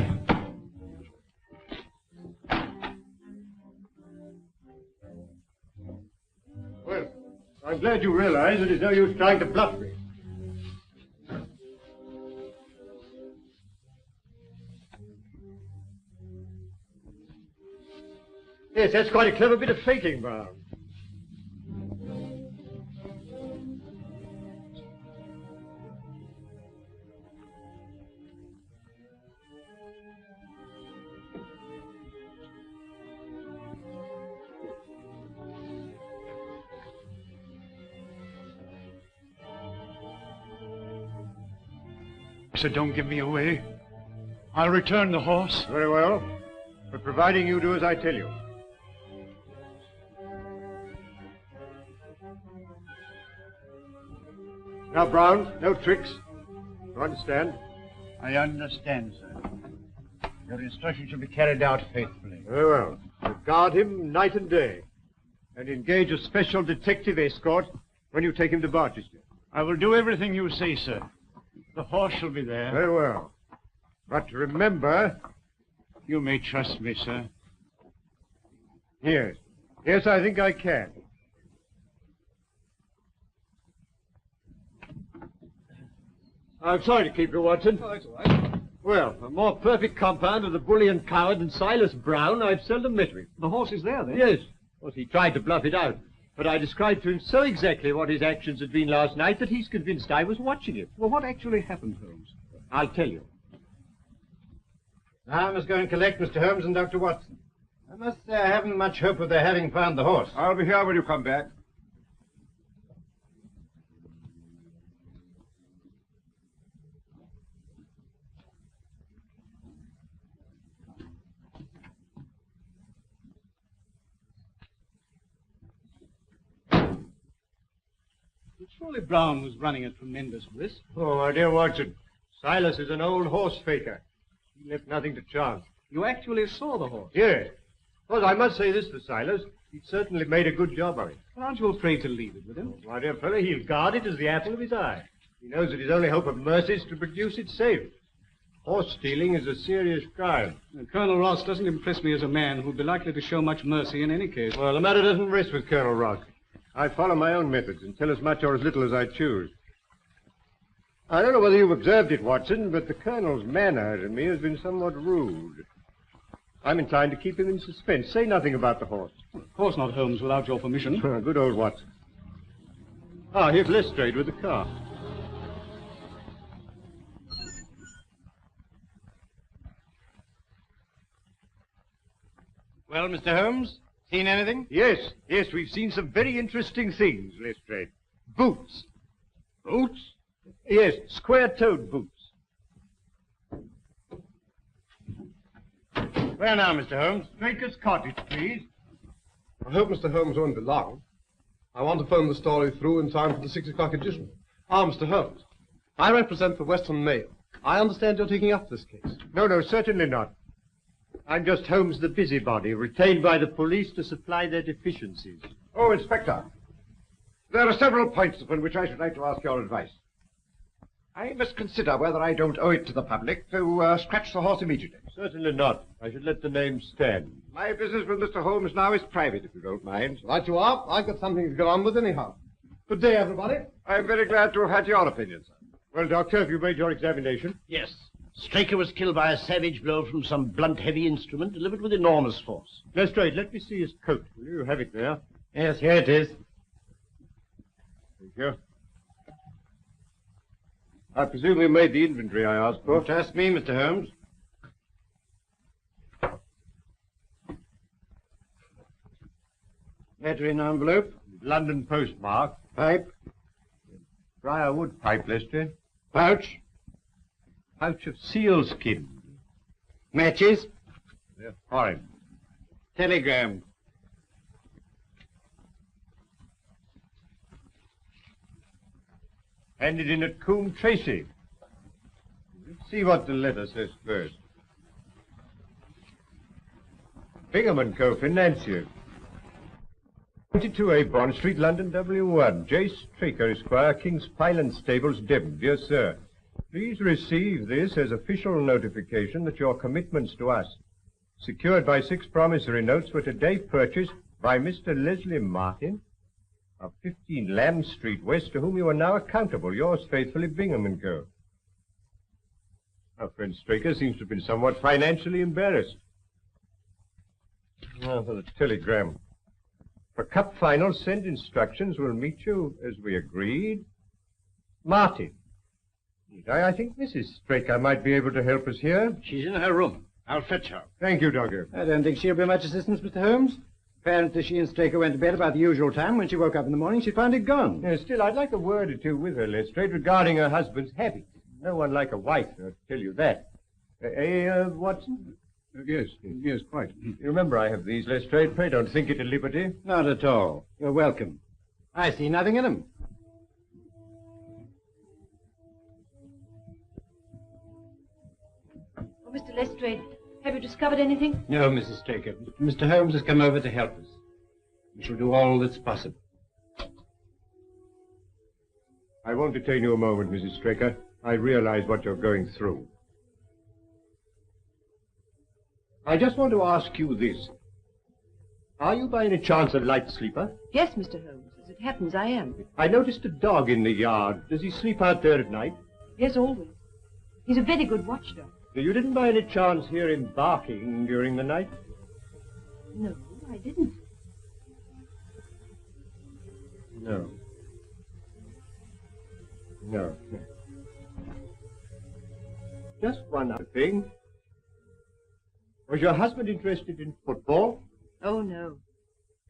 Well, I'm glad you realize that it's no use trying to bluff me. Yes, that's quite a clever bit of faking, Brown. So don't give me away. I'll return the horse. Very well. But providing you do as I tell you. Now, Brown, no tricks. You understand? I understand, sir. Your instructions shall be carried out faithfully. Very well. You guard him night and day. And engage a special detective escort when you take him to Barchester. I will do everything you say, sir. The horse shall be there. Very well. But remember... You may trust me, sir. Yes. Yes, I think I can. I'm sorry to keep you, Watson. Oh, that's all right. Well, a more perfect compound of the bully and coward than Silas Brown I've seldom met with. The horse is there, then? Yes. Of course, he tried to bluff it out. But I described to him so exactly what his actions had been last night that he's convinced I was watching him. Well, what actually happened, Holmes? I'll tell you. Now I must go and collect Mr. Holmes and Dr. Watson. I must say I haven't much hope of their having found the horse. I'll be here when you come back. Surely Brown was running a tremendous risk. Oh, my dear Watson, Silas is an old horse faker. He left nothing to chance. You actually saw the horse? Yes. Well, I must say this for Silas. He certainly made a good job of it. Well, aren't you afraid to leave it with him? My dear fellow, he'll guard it as the apple of his eye. He knows that his only hope of mercy is to produce it safe. Horse stealing is a serious crime. Colonel Ross doesn't impress me as a man who'd be likely to show much mercy in any case. Well, the matter doesn't rest with Colonel Ross. I follow my own methods and tell as much or as little as I choose. I don't know whether you've observed it, Watson, but the Colonel's manner to me has been somewhat rude. I'm inclined to keep him in suspense. Say nothing about the horse. Of course not, Holmes, without your permission. Good old Watson. Ah, here's Lestrade with the car. Well, Mr. Holmes, seen anything? Yes, we've seen some very interesting things, Lestrade. Boots. Boots? Yes, square-toed boots. Where now, Mr. Holmes? Straker's cottage, please. I hope Mr. Holmes won't be long. I want to phone the story through in time for the 6 o'clock edition. Ah, Mr. Holmes, I represent the Western Mail. I understand you're taking up this case. No, certainly not. I'm just Holmes the busybody, retained by the police to supply their deficiencies. Oh, Inspector, there are several points upon which I should like to ask your advice. I must consider whether I don't owe it to the public to scratch the horse immediately. Certainly not. I should let the name stand. My business with Mr. Holmes now is private, if you don't mind. Right you are. I've got something to go on with anyhow. Good day, everybody. I'm very glad to have had your opinion, sir. Well, Doctor, have you made your examination? Yes. Straker was killed by a savage blow from some blunt, heavy instrument delivered with enormous force. Lestrade, let me see his coat. Will you have it there? Yes, here it is. Thank you. I presume you made the inventory I asked for. Trust me, Mr. Holmes. Letter in envelope. London postmark. Pipe. Briarwood pipe, Lestrade. Pouch. Pouch of sealskin. Matches. They're foreign. Telegram. Handed in at Coombe Tracy. Let's see what the letter says first. Bingham & Co. Financier. 22A Bond Street, London, W1. J. Straker, Esquire, King's Pyland Stables, Devon. Dear Sir, please receive this as official notification that your commitments to us, secured by 6 promissory notes, were today purchased by Mr. Leslie Martin of 15 Lamb Street West, to whom you are now accountable. Yours faithfully, Bingham & Co. Our friend Straker seems to have been somewhat financially embarrassed. Now for the telegram. For cup final, send instructions. Will meet you as we agreed. Martin. I think Mrs. Straker might be able to help us here. She's in her room. I'll fetch her. Thank you, Doctor. I don't think she'll be much assistance, Mr. Holmes. Apparently she and Straker went to bed about the usual time. When she woke up in the morning, she found it gone. Still, I'd like a word or two with her, Lestrade, regarding her husband's habits. No one like a wife, I'll tell you that. Watson? Yes, quite. You remember I have these, Lestrade. Pray don't think it a liberty. Not at all. You're welcome. I see nothing in them. Oh, Mr. Lestrade, have you discovered anything? No, Mrs. Straker. Mr. Holmes has come over to help us. We shall do all that's possible. I won't detain you a moment, Mrs. Straker. I realize what you're going through. I just want to ask you this. Are you by any chance a light sleeper? Yes, Mr. Holmes. As it happens, I am. I noticed a dog in the yard. Does he sleep out there at night? Yes, always. He's a very good watchdog. You didn't by any chance hear him barking during the night? No, I didn't. No. Just one other thing. Was your husband interested in football? Oh, no.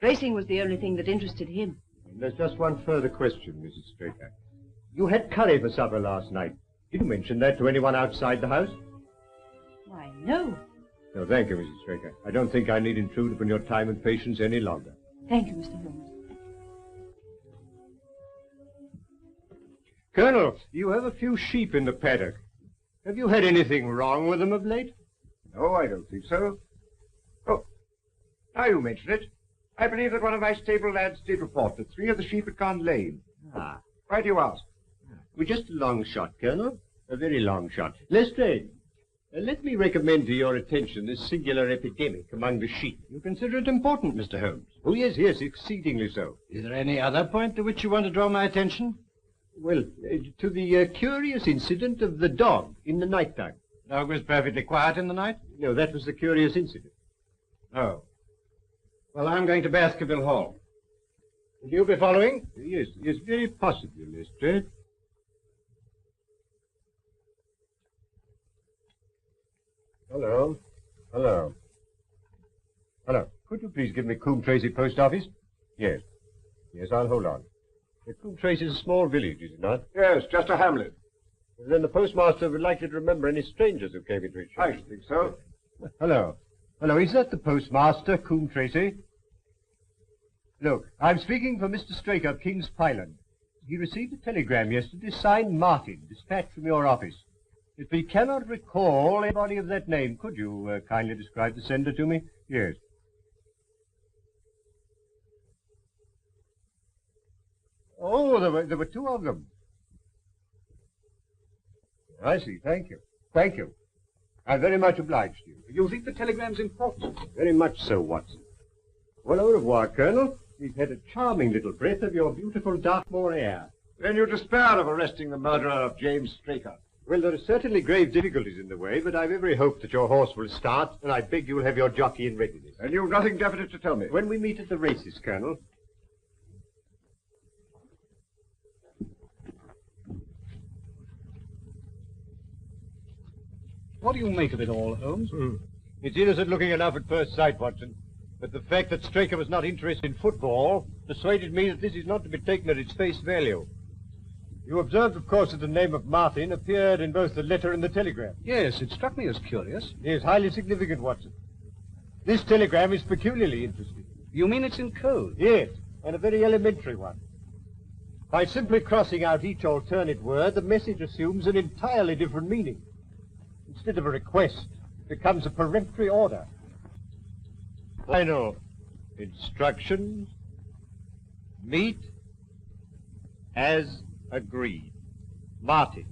Racing was the only thing that interested him. And there's just one further question, Mrs. Straker. You had curry for supper last night. Did you mention that to anyone outside the house? Why, no. No, thank you, Mrs. Straker. I don't think I need intrude upon your time and patience any longer. Thank you, Mr. Holmes. Colonel, you have a few sheep in the paddock. Have you had anything wrong with them of late? No, I don't think so. Oh, now you mention it. I believe that one of my stable lads did report that 3 of the sheep had gone lame. Ah. Why do you ask? Well, just a long shot, Colonel. A very long shot. Lestrade, let me recommend to your attention this singular epidemic among the sheep. You consider it important, Mr. Holmes? Oh, yes, exceedingly so. Is there any other point to which you want to draw my attention? Well, to the curious incident of the dog in the night time. The dog was perfectly quiet in the night? No, that was the curious incident. Oh. Well, I'm going to Baskerville Hall. Will you be following? Yes, yes, very possibly, Lestrade. Hello. Hello. Hello. Could you please give me Coombe Tracy Post Office? Yes. Yes, I'll hold on. Coombe Tracy is a small village, is it not? Yes, just a hamlet. Then the postmaster would likely to remember any strangers who came into his shop. I should think so. Hello. Hello, is that the postmaster, Coombe Tracy? Look, I'm speaking for Mr. Straker of King's Pyland. He received a telegram yesterday signed Martin, dispatched from your office. If he cannot recall anybody of that name, could you kindly describe the sender to me? Yes. Oh, there were two of them. I see. Thank you. Thank you. I'm very much obliged to you. You think the telegram's important? Very much so, Watson. Well, au revoir, Colonel. We've had a charming little breath of your beautiful Dartmoor air. Then you despair of arresting the murderer of James Straker? Well, there are certainly grave difficulties in the way, but I've every hope that your horse will start, and I beg you'll have your jockey in readiness. And you've nothing definite to tell me? When we meet at the races, Colonel. What do you make of it all, Holmes? It's innocent looking enough at first sight, Watson. But the fact that Straker was not interested in football persuaded me that this is not to be taken at its face value. You observed, of course, that the name of Martin appeared in both the letter and the telegram. Yes, it struck me as curious. It is highly significant, Watson. This telegram is peculiarly interesting. You mean it's in code? Yes, and a very elementary one. By simply crossing out each alternate word, the message assumes an entirely different meaning. Instead of a request, it becomes a peremptory order. Final instructions. Meet as agreed. Martin.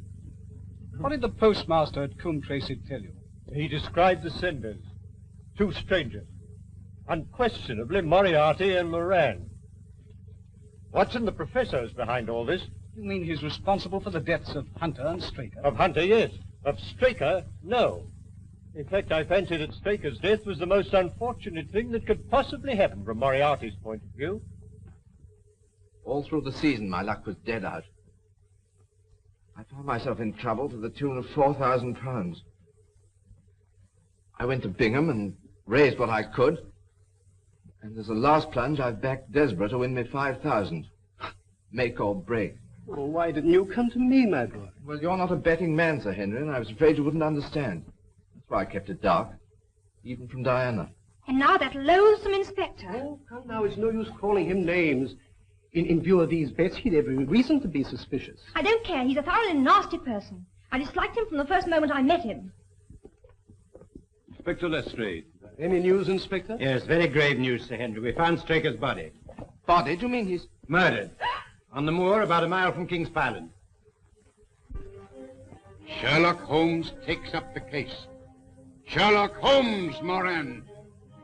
What did the postmaster at Coombe Tracy tell you? He described the senders. Two strangers. Unquestionably Moriarty and Moran. Watson, the professor, is behind all this. You mean he's responsible for the deaths of Hunter and Straker? Of Hunter, yes. Of Straker, no. In fact, I fancy that Straker's death was the most unfortunate thing that could possibly happen from Moriarty's point of view. All through the season, my luck was dead out. I found myself in trouble to the tune of £4,000. I went to Bingham and raised what I could. And as a last plunge, I've backed Desborough to win me 5,000. Make or break. Well, why didn't you come to me, my boy? Well, you're not a betting man, Sir Henry, and I was afraid you wouldn't understand. That's why I kept it dark, even from Diana. And now that loathsome inspector. Oh, come now, it's no use calling him names. In view of these bets, he'd every reason to be suspicious. I don't care. He's a thoroughly nasty person. I disliked him from the first moment I met him. Inspector Lestrade. Any news, Inspector? Yes, very grave news, Sir Henry. We found Straker's body. Body? Do you mean he's... Murdered. On the moor about a mile from King's Pyland. Sherlock Holmes takes up the case. Sherlock Holmes, Moran.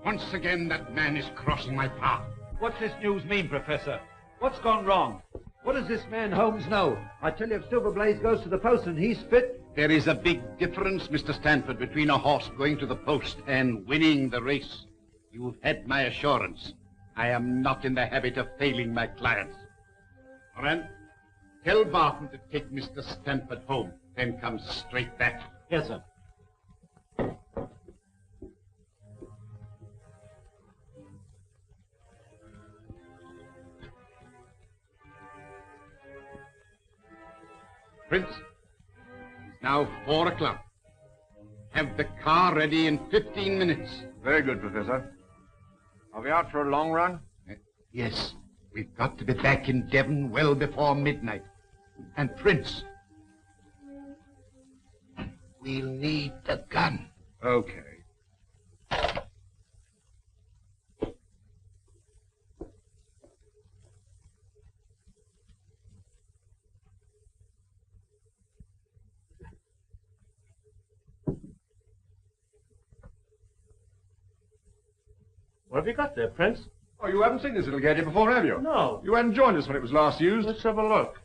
Once again, that man is crossing my path. What's this news mean, Professor? What's gone wrong? What does this man Holmes know? I tell you, if Silver Blaze goes to the post and he's fit... There is a big difference, Mr. Stanford, between a horse going to the post and winning the race. You've had my assurance. I am not in the habit of failing my clients. Moran, tell Barton to take Mr. Stanford home, then come straight back. Yes, sir. Prince, it's now 4 o'clock. Have the car ready in 15 minutes. Very good, Professor. Are we out for a long run? Yes. We've got to be back in Devon well before midnight. And Prince, we'll need the gun. Okay. What have you got there, Prince? Oh, you haven't seen this little gadget before, have you? No. You hadn't joined us when it was last used. Let's have a look.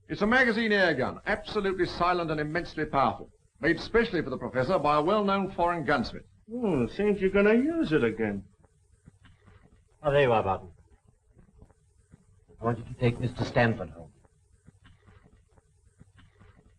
It's a magazine air gun, absolutely silent and immensely powerful. Made specially for the Professor by a well-known foreign gunsmith. Seems you're going to use it again. Oh, there you are, Barton. I want you to take Mr. Stanford home.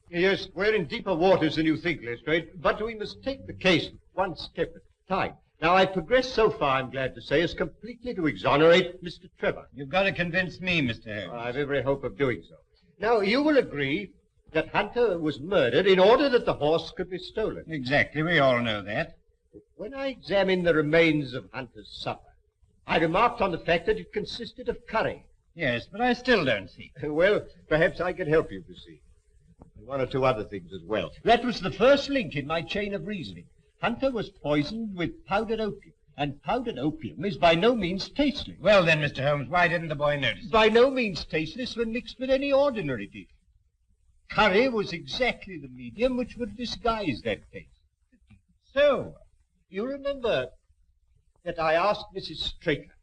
Yes, we're in deeper waters than you think, Lestrade, but we must take the case one step at a time. Now, I've progressed so far, I'm glad to say, as completely to exonerate Mr. Trevor. You've got to convince me, Mr. Holmes. I've every hope of doing so. Now, you will agree that Hunter was murdered in order that the horse could be stolen. Exactly, we all know that. When I examined the remains of Hunter's supper, I remarked on the fact that it consisted of curry. Yes, but I still don't see. Well, perhaps I can help you to see. And one or two other things as well. That was the first link in my chain of reasoning. Hunter was poisoned with powdered opium, and powdered opium is by no means tasteless. Well then, Mr. Holmes, why didn't the boy notice? By no means tasteless when mixed with any ordinary dish. Curry was exactly the medium which would disguise that taste. So, you remember that I asked Mrs. Straker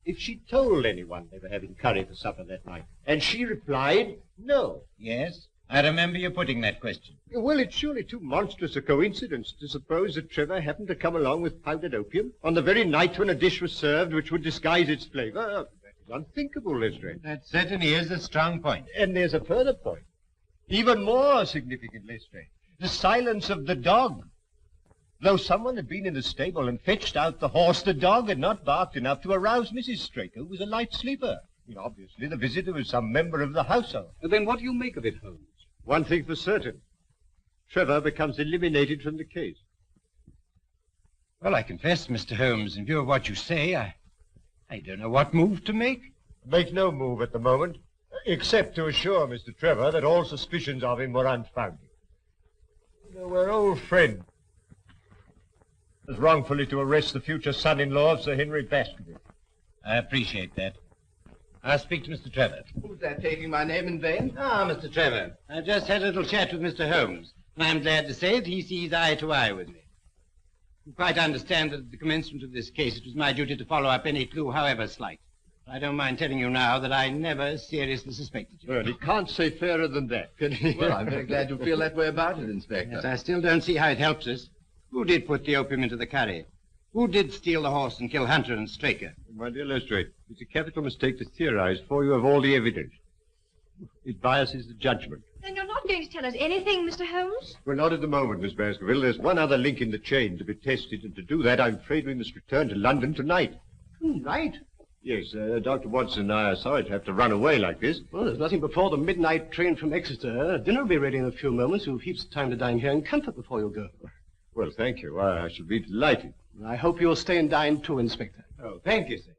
if she told anyone they were having curry for supper that night, and she replied, no. Yes, I remember you putting that question. Well, it's surely too monstrous a coincidence to suppose that Trevor happened to come along with powdered opium on the very night when a dish was served which would disguise its flavor. That is unthinkable, Lestrade. That certainly is a strong point. And there's a further point, even more significant, Lestrade. The silence of the dog. Though someone had been in the stable and fetched out the horse, the dog had not barked enough to arouse Mrs. Straker, who was a light sleeper. Obviously, the visitor was some member of the household. And then what do you make of it, Holmes? One thing for certain. Trevor becomes eliminated from the case. Well, I confess, Mr. Holmes, in view of what you say, I don't know what move to make. Make no move at the moment, except to assure Mr. Trevor that all suspicions of him were unfounded. You know, we're old friends. As wrongfully to arrest the future son-in-law of Sir Henry Baskerville. I appreciate that. I'll speak to Mr. Trevor. Who's that taking my name in vain? Ah, Mr. Trevor. I've just had a little chat with Mr. Holmes, and I'm glad to say that he sees eye to eye with me. You quite understand that at the commencement of this case, it was my duty to follow up any clue, however slight. I don't mind telling you now that I never seriously suspected you. Well, he can't say fairer than that, can he? Well, I'm very glad you feel that way about it, Inspector. Yes, I still don't see how it helps us. Who did put the opium into the curry? Who did steal the horse and kill Hunter and Straker? My dear Lestrade, it's a capital mistake to theorize before you have all the evidence. It biases the judgment. Then you're not going to tell us anything, Mr. Holmes? Well, not at the moment, Miss Baskerville. There's one other link in the chain to be tested, and to do that, I'm afraid we must return to London tonight. Tonight? Yes, Dr. Watson and I are sorry to have to run away like this. Well, there's nothing before the midnight train from Exeter. Dinner will be ready in a few moments. You've heaps of time to dine here in comfort before you go. Well, thank you. I shall be delighted. I hope you'll stay and dine too, Inspector. Oh, thank you, sir.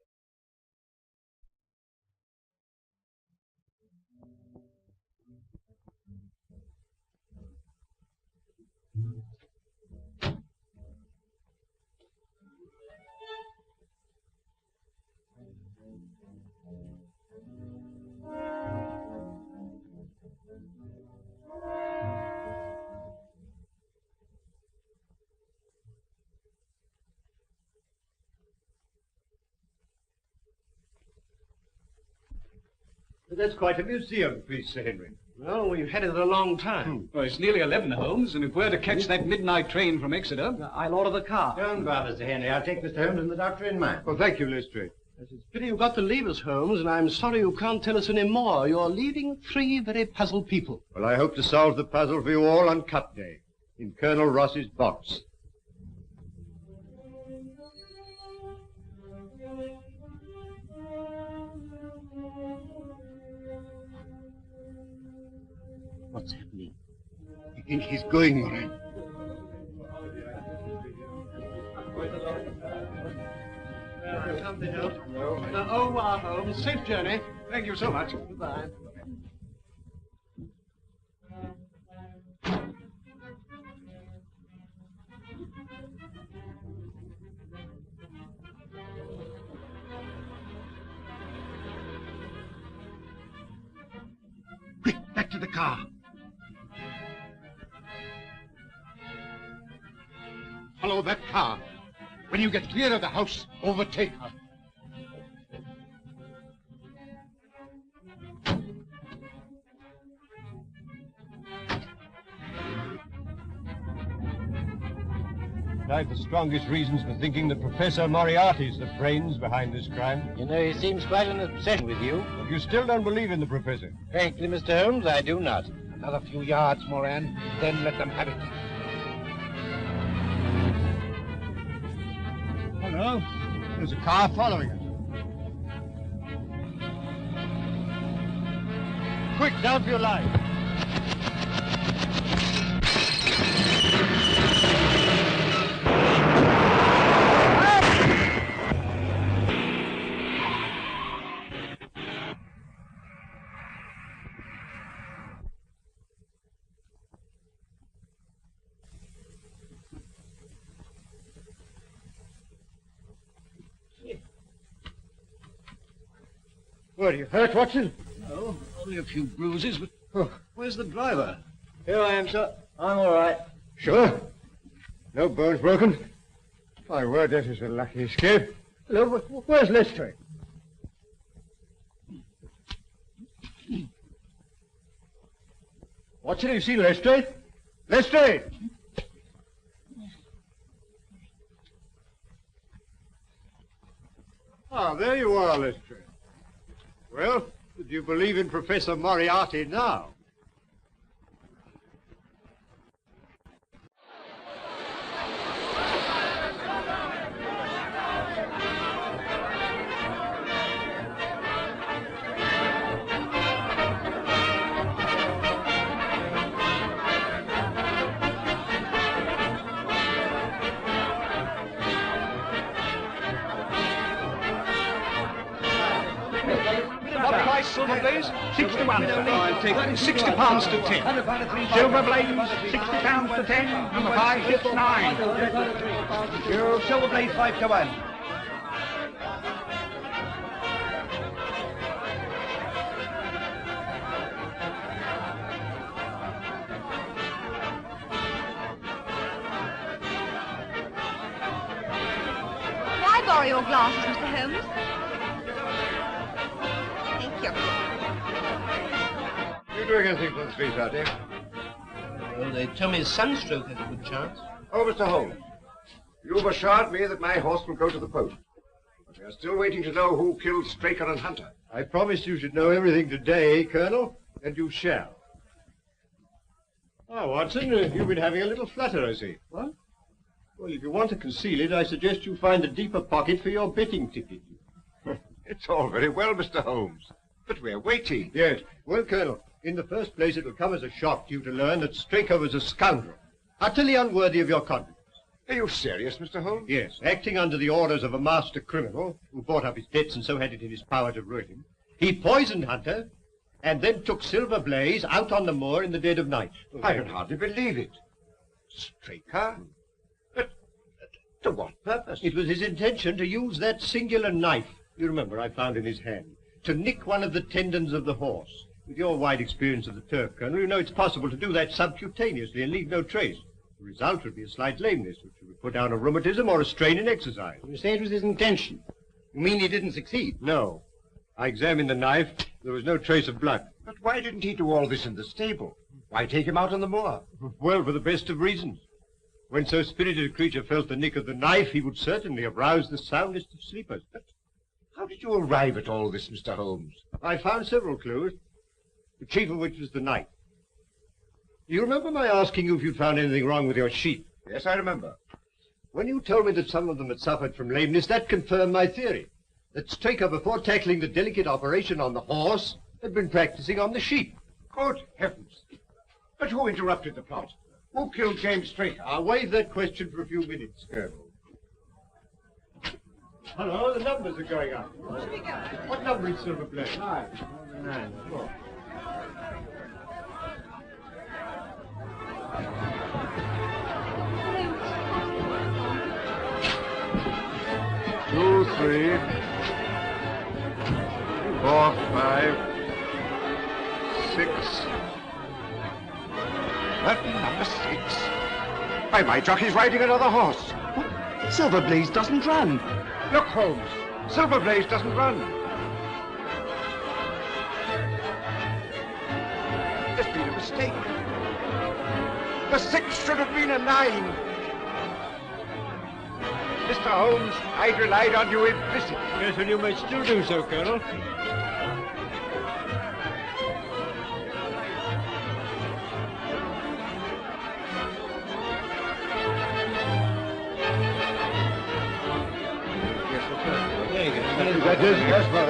That's quite a museum piece, Sir Henry. Well, we've had it a long time. Well, it's nearly 11, Holmes, and if we're to catch that midnight train from Exeter... I'll order the car. Don't bother, Sir Henry. I'll take Mr. Holmes and the doctor in mine. Well, thank you, Lestrade. It's a pity you've got to leave us, Holmes, and I'm sorry you can't tell us any more. You're leaving 3 very puzzled people. Well, I hope to solve the puzzle for you all on Cut Day, in Colonel Ross's box. What's happening? I think he's going, Moran. Something else? Au revoir, Holmes. Safe journey. Thank you so much. Goodbye. Quick, back to the car. Follow that car. When you get clear of the house, overtake her. I've the strongest reasons for thinking that Professor Moriarty's the brains behind this crime. You know, he seems quite an obsession with you. But you still don't believe in the Professor? Frankly, Mr. Holmes, I do not. Another few yards, Moran, then let them have it. Hello. There's a car following us. Quick, down for your life. What, are you hurt, Watson? No, only a few bruises, but where's the driver? Here I am, sir. I'm all right. Sure? No bones broken? My word, that is a lucky escape. Hello, where's Lestrade? Watson, have you seen Lestrade? Lestrade! Ah, there you are, Lestrade. Well, do you believe in Professor Moriarty now? What price, Silver Blaze? 61. I'll take £60 to 10. Silver Blaze, £60 to 10. Number 569. You, Silver Blaze, 5 to 1. May I borrow your glasses, Mr. Holmes? Thank you. You doing anything for the street out here? Well, they tell me sunstroke has a good chance. Oh, Mr. Holmes, you've assured me that my horse will go to the post. But we are still waiting to know who killed Straker and Hunter. I promised you should know everything today, Colonel, and you shall. Ah, Watson, you've been having a little flutter, I see. What? Well, if you want to conceal it, I suggest you find a deeper pocket for your betting ticket. It's all very well, Mr. Holmes, but we're waiting. Yes. Well, Colonel, in the first place, it will come as a shock to you to learn that Straker was a scoundrel, utterly unworthy of your confidence. Are you serious, Mr. Holmes? Yes. Acting under the orders of a master criminal who bought up his debts and so had it in his power to ruin him, he poisoned Hunter and then took Silver Blaze out on the moor in the dead of night. I can hardly believe it. Straker? But to what purpose? It was his intention to use that singular knife, you remember I found in his hand, to nick one of the tendons of the horse. With your wide experience of the turf, Colonel, you know it's possible to do that subcutaneously and leave no trace. The result would be a slight lameness, which would put down a rheumatism or a strain in exercise. You say it was his intention. You mean he didn't succeed? No. I examined the knife. There was no trace of blood. But why didn't he do all this in the stable? Why take him out on the moor? Well, for the best of reasons. When so spirited a creature felt the nick of the knife, he would certainly have roused the soundest of sleepers. But how did you arrive at all this, Mr. Holmes? I found several clues, the chief of which was the knife. You remember my asking you if you'd found anything wrong with your sheep? Yes, I remember. When you told me that some of them had suffered from lameness, that confirmed my theory. That Straker, before tackling the delicate operation on the horse, had been practicing on the sheep. Good heavens. But who interrupted the plot? Who killed James Straker? I'll waive that question for a few minutes, Colonel. Hello, the numbers are going up. What number is Silver Blaze? 9. 9. Oh. Two, 3, 4, 5, 6. That number 6. Why, my jockey's riding another horse. Silver Blaze doesn't run. Look, Holmes. Silver Blaze doesn't run. There's been a mistake. The 6 should have been a 9. Mr. Holmes, I'd relied on you implicitly. Yes, and you may still do so, Colonel. That is, yes, my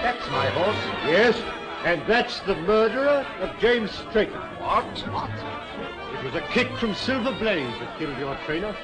That's my horse. Yes, and that's the murderer of James Straker. What? What? It was a kick from Silver Blaze that killed your trainer.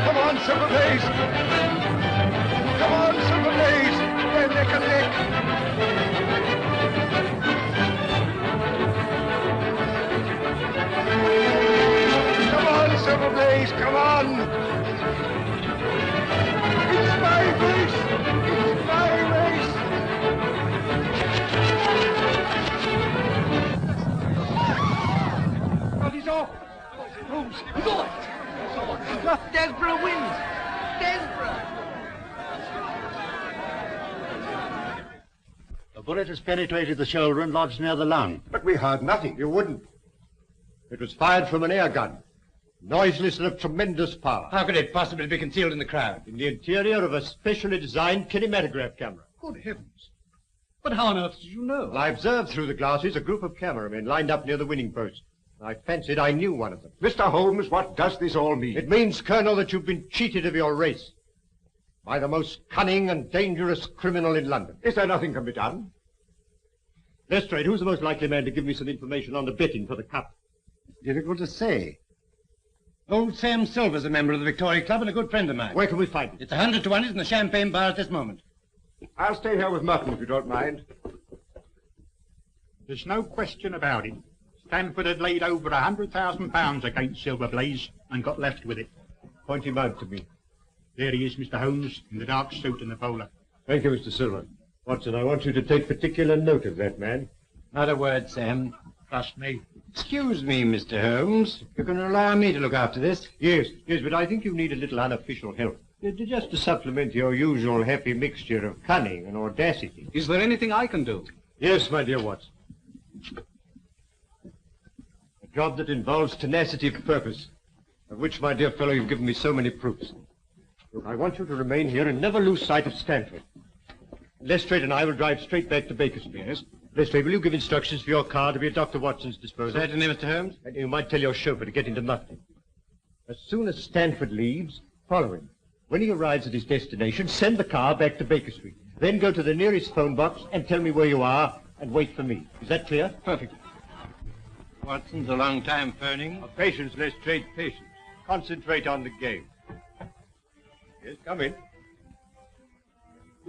Come on, Silver Blaze! Come on, Silver Blaze! They're neck and neck! Come on, Silver Blaze, come on! It's my race! It's my race! But he's off! Holmes, he's off! Desborough wins! Desborough! The bullet has penetrated the shoulder and lodged near the lung. But we heard nothing. You wouldn't. It was fired from an air gun. Noiseless and of tremendous power. How could it possibly be concealed in the crowd? In the interior of a specially designed kinematograph camera. Good heavens. But how on earth did you know? Well, I observed through the glasses a group of cameramen lined up near the winning post. I fancied I knew one of them. Mr. Holmes, what does this all mean? It means, Colonel, that you've been cheated of your race by the most cunning and dangerous criminal in London. Is there nothing can be done? Lestrade, who's the most likely man to give me some information on the betting for the cup? Difficult to say. Old Sam Silver's a member of the Victoria Club and a good friend of mine. Where can we find it? It's 100 to 1. It's in the Champagne Bar at this moment. I'll stay here with Merton if you don't mind. There's no question about it. Stanford had laid over £100,000 against Silver Blaze and got left with it. Point him out to me. There he is, Mr. Holmes, in the dark suit and the bowler. Thank you, Mr. Silver. Watson, I want you to take particular note of that man. Not a word, Sam. Trust me. Excuse me, Mr. Holmes. You can rely on me to look after this. Yes, but I think you need a little unofficial help. Just to supplement your usual happy mixture of cunning and audacity. Is there anything I can do? Yes, my dear Watson. A job that involves tenacity of purpose, of which, my dear fellow, you've given me so many proofs. Look, I want you to remain here and never lose sight of Stanford. Lestrade and I will drive straight back to Bakersfield. Yes? Lestrade, will you give instructions for your car to be at Dr. Watson's disposal? Certainly, Mr. Holmes. And you might tell your chauffeur to get into Mutton. As soon as Stanford leaves, follow him. When he arrives at his destination, send the car back to Baker Street. Then go to the nearest phone box and tell me where you are and wait for me. Is that clear? Perfect. Watson's a long time phoning. Patience, Lestrade, patience. Concentrate on the game. Yes, come in.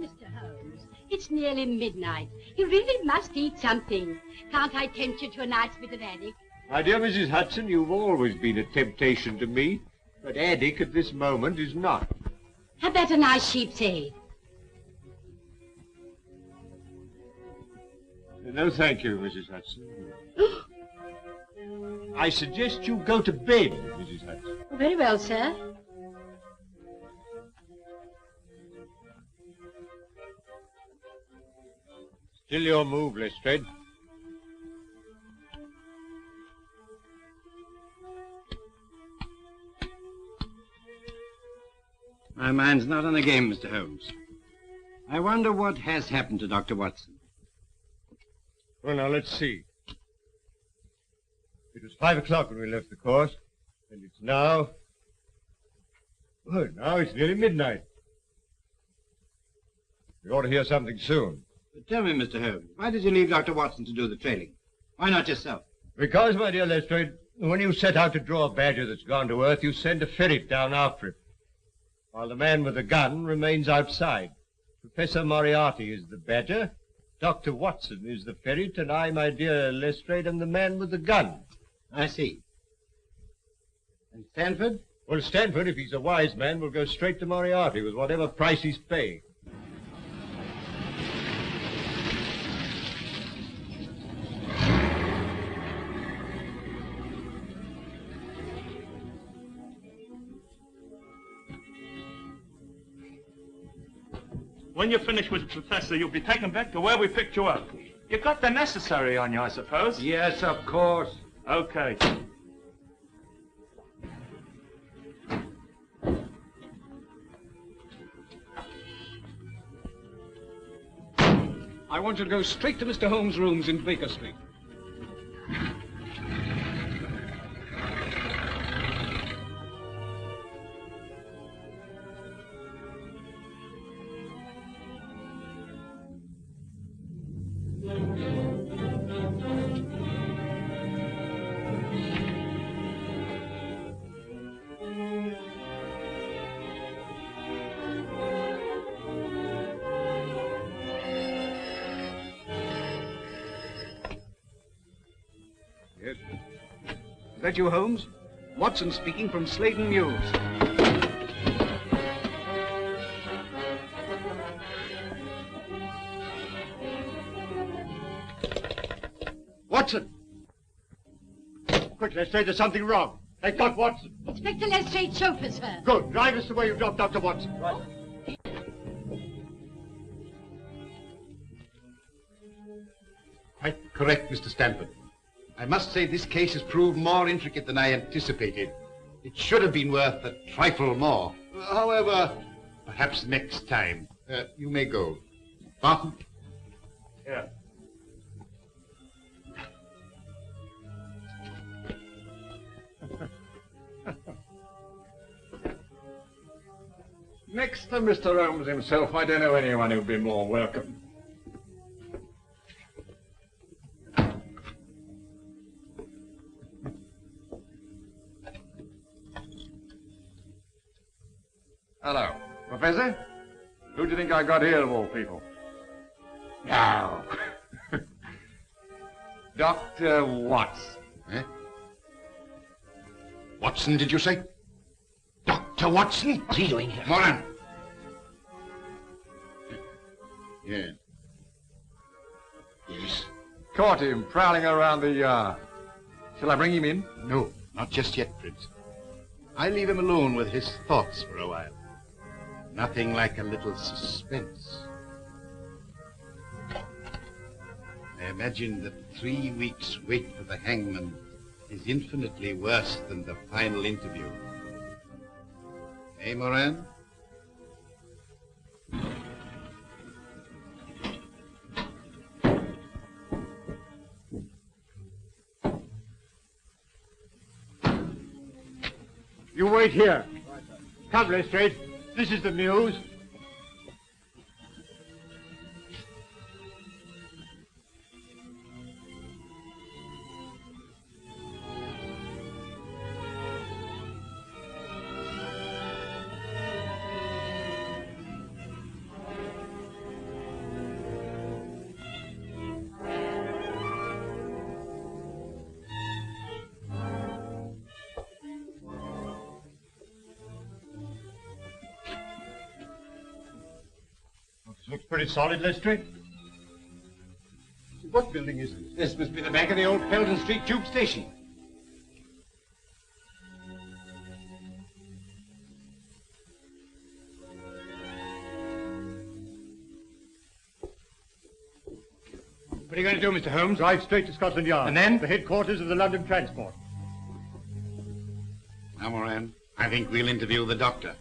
Mr. Holmes, it's nearly midnight. You really must eat something. Can't I tempt you to a nice bit of haddock? My dear Mrs. Hudson, you've always been a temptation to me, but haddock at this moment is not. How about a nice sheep's head? No, thank you, Mrs. Hudson. I suggest you go to bed, Mrs. Hudson. Oh, very well, sir. Still your move, Lestrade. My mind's not on the game, Mr. Holmes. I wonder what has happened to Dr. Watson. Well, now, let's see. It was 5 o'clock when we left the course, and it's now Well, now it's nearly midnight. We ought to hear something soon. But tell me, Mr. Holmes, why did you leave Dr. Watson to do the trailing? Why not yourself? Because, my dear Lestrade, when you set out to draw a badger that's gone to Earth, you send a ferret down after it, while the man with the gun remains outside. Professor Moriarty is the badger, Dr. Watson is the ferret, and I, my dear Lestrade, am the man with the gun. I see. And Stanford? Well, Stanford, if he's a wise man, will go straight to Moriarty with whatever price he's paying. When you're finished with the professor, you'll be taken back to where we picked you up. You got the necessary on you, I suppose? Yes, of course. Okay. I want you to go straight to Mr. Holmes' rooms in Baker Street. Yes. Is that you, Holmes? Watson speaking from Sladen Mews. Watson! Quick, Lestrade, there's something wrong. They've got Watson. Inspector Lestrade, chauffeur, sir. Good. Drive us the way you dropped Dr. Watson. Right. Quite correct, Mr. Stanford. I must say this case has proved more intricate than I anticipated. It should have been worth a trifle more. However, perhaps next time. You may go. Barton? Yeah. Next to Mr. Holmes himself, I don't know anyone who'd be more welcome. Hello. Professor? Who do you think I got here, of all people? No. Dr. Watson. Eh? Watson, did you say? Dr. Watson? What's he doing here? Moran. Yeah. Yes. Caught him prowling around the yard. Shall I bring him in? No, not just yet, Prince. I leave him alone with his thoughts for a while. Nothing like a little suspense. I imagine that 3 weeks' wait for the hangman is infinitely worse than the final interview. Eh, Moran? You wait here. Come, Lestrade. This is the Mews. Looks pretty solid, Lestrade. What building is this? This must be the back of the old Felden Street Tube Station. What are you going to do, Mr. Holmes? Drive straight to Scotland Yard. And then? The headquarters of the London Transport. Now, Moran, I think we'll interview the doctor.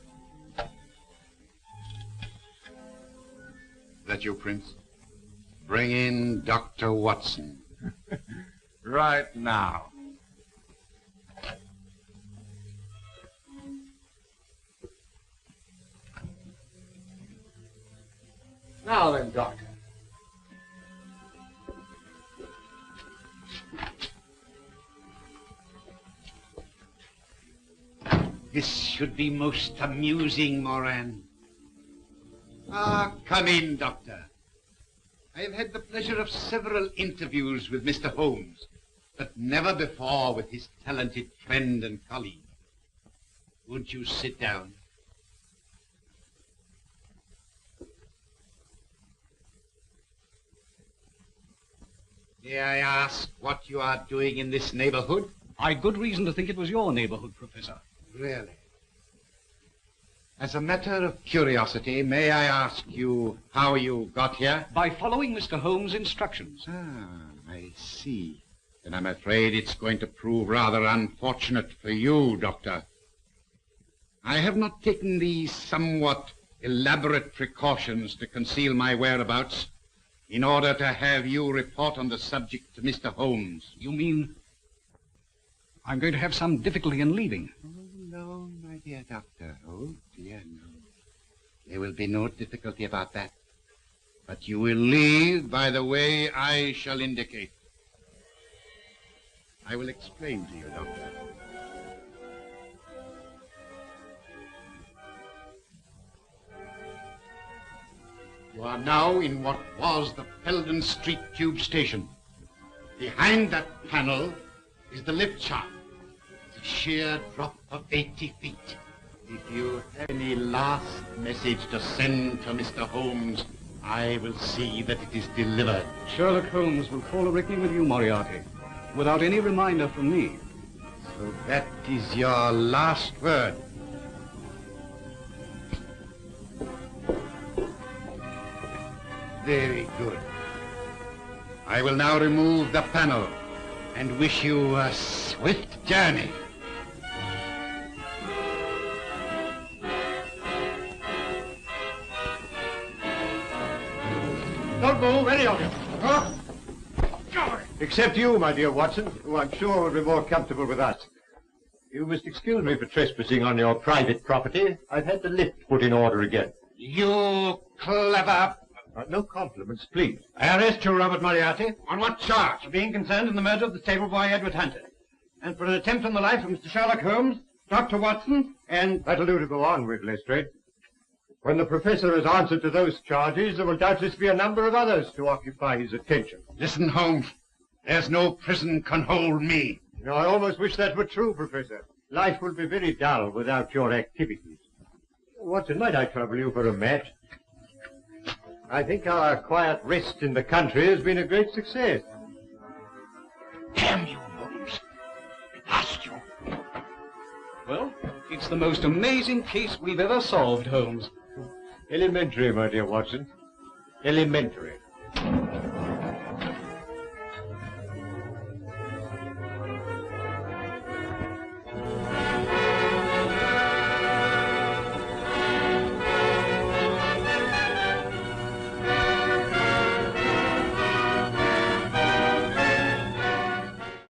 Is that you, Prince? Bring in Dr. Watson. Right now. Now then, Doctor. This should be most amusing, Moran. Ah, come in, Doctor. I have had the pleasure of several interviews with Mr. Holmes, but never before with his talented friend and colleague. Won't you sit down? May I ask what you are doing in this neighborhood? I'd good reason to think it was your neighborhood, Professor. Really? As a matter of curiosity, may I ask you how you got here? By following Mr. Holmes' instructions. Ah, I see. Then I'm afraid it's going to prove rather unfortunate for you, Doctor. I have not taken these somewhat elaborate precautions to conceal my whereabouts in order to have you report on the subject to Mr. Holmes. You mean I'm going to have some difficulty in leaving? Oh, no, my dear Doctor. Oh, dear, no. There will be no difficulty about that. But you will leave by the way I shall indicate. I will explain to you, Doctor. You are now in what was the Peldon Street Tube Station. Behind that panel is the lift shaft. It's a sheer drop of 80 feet. If you have any last message to send to Mr. Holmes, I will see that it is delivered. Sherlock Holmes will fall a reckoning with you, Moriarty, without any reminder from me. So that is your last word. Very good. I will now remove the panel and wish you a swift journey. Don't move, any of you. Huh? Except you, my dear Watson, who I'm sure will be more comfortable with us. You must excuse me for trespassing on your private property. I've had the lift put in order again. You clever... no compliments, please. I arrest you, Robert Moriarty. On what charge? For being concerned in the murder of the stable boy Edward Hunter. And for an attempt on the life of Mr. Sherlock Holmes, Dr. Watson, and... That'll do to go on with, Lestrade. When the Professor has answered to those charges, there will doubtless be a number of others to occupy his attention. Listen, Holmes. There's no prison can hold me. You know, I almost wish that were true, Professor. Life would be very dull without your activities. Watson, might I trouble you for a match? I think our quiet rest in the country has been a great success. Damn you, Holmes. Ask you. Well, it's the most amazing case we've ever solved, Holmes. Elementary, my dear Watson. Elementary.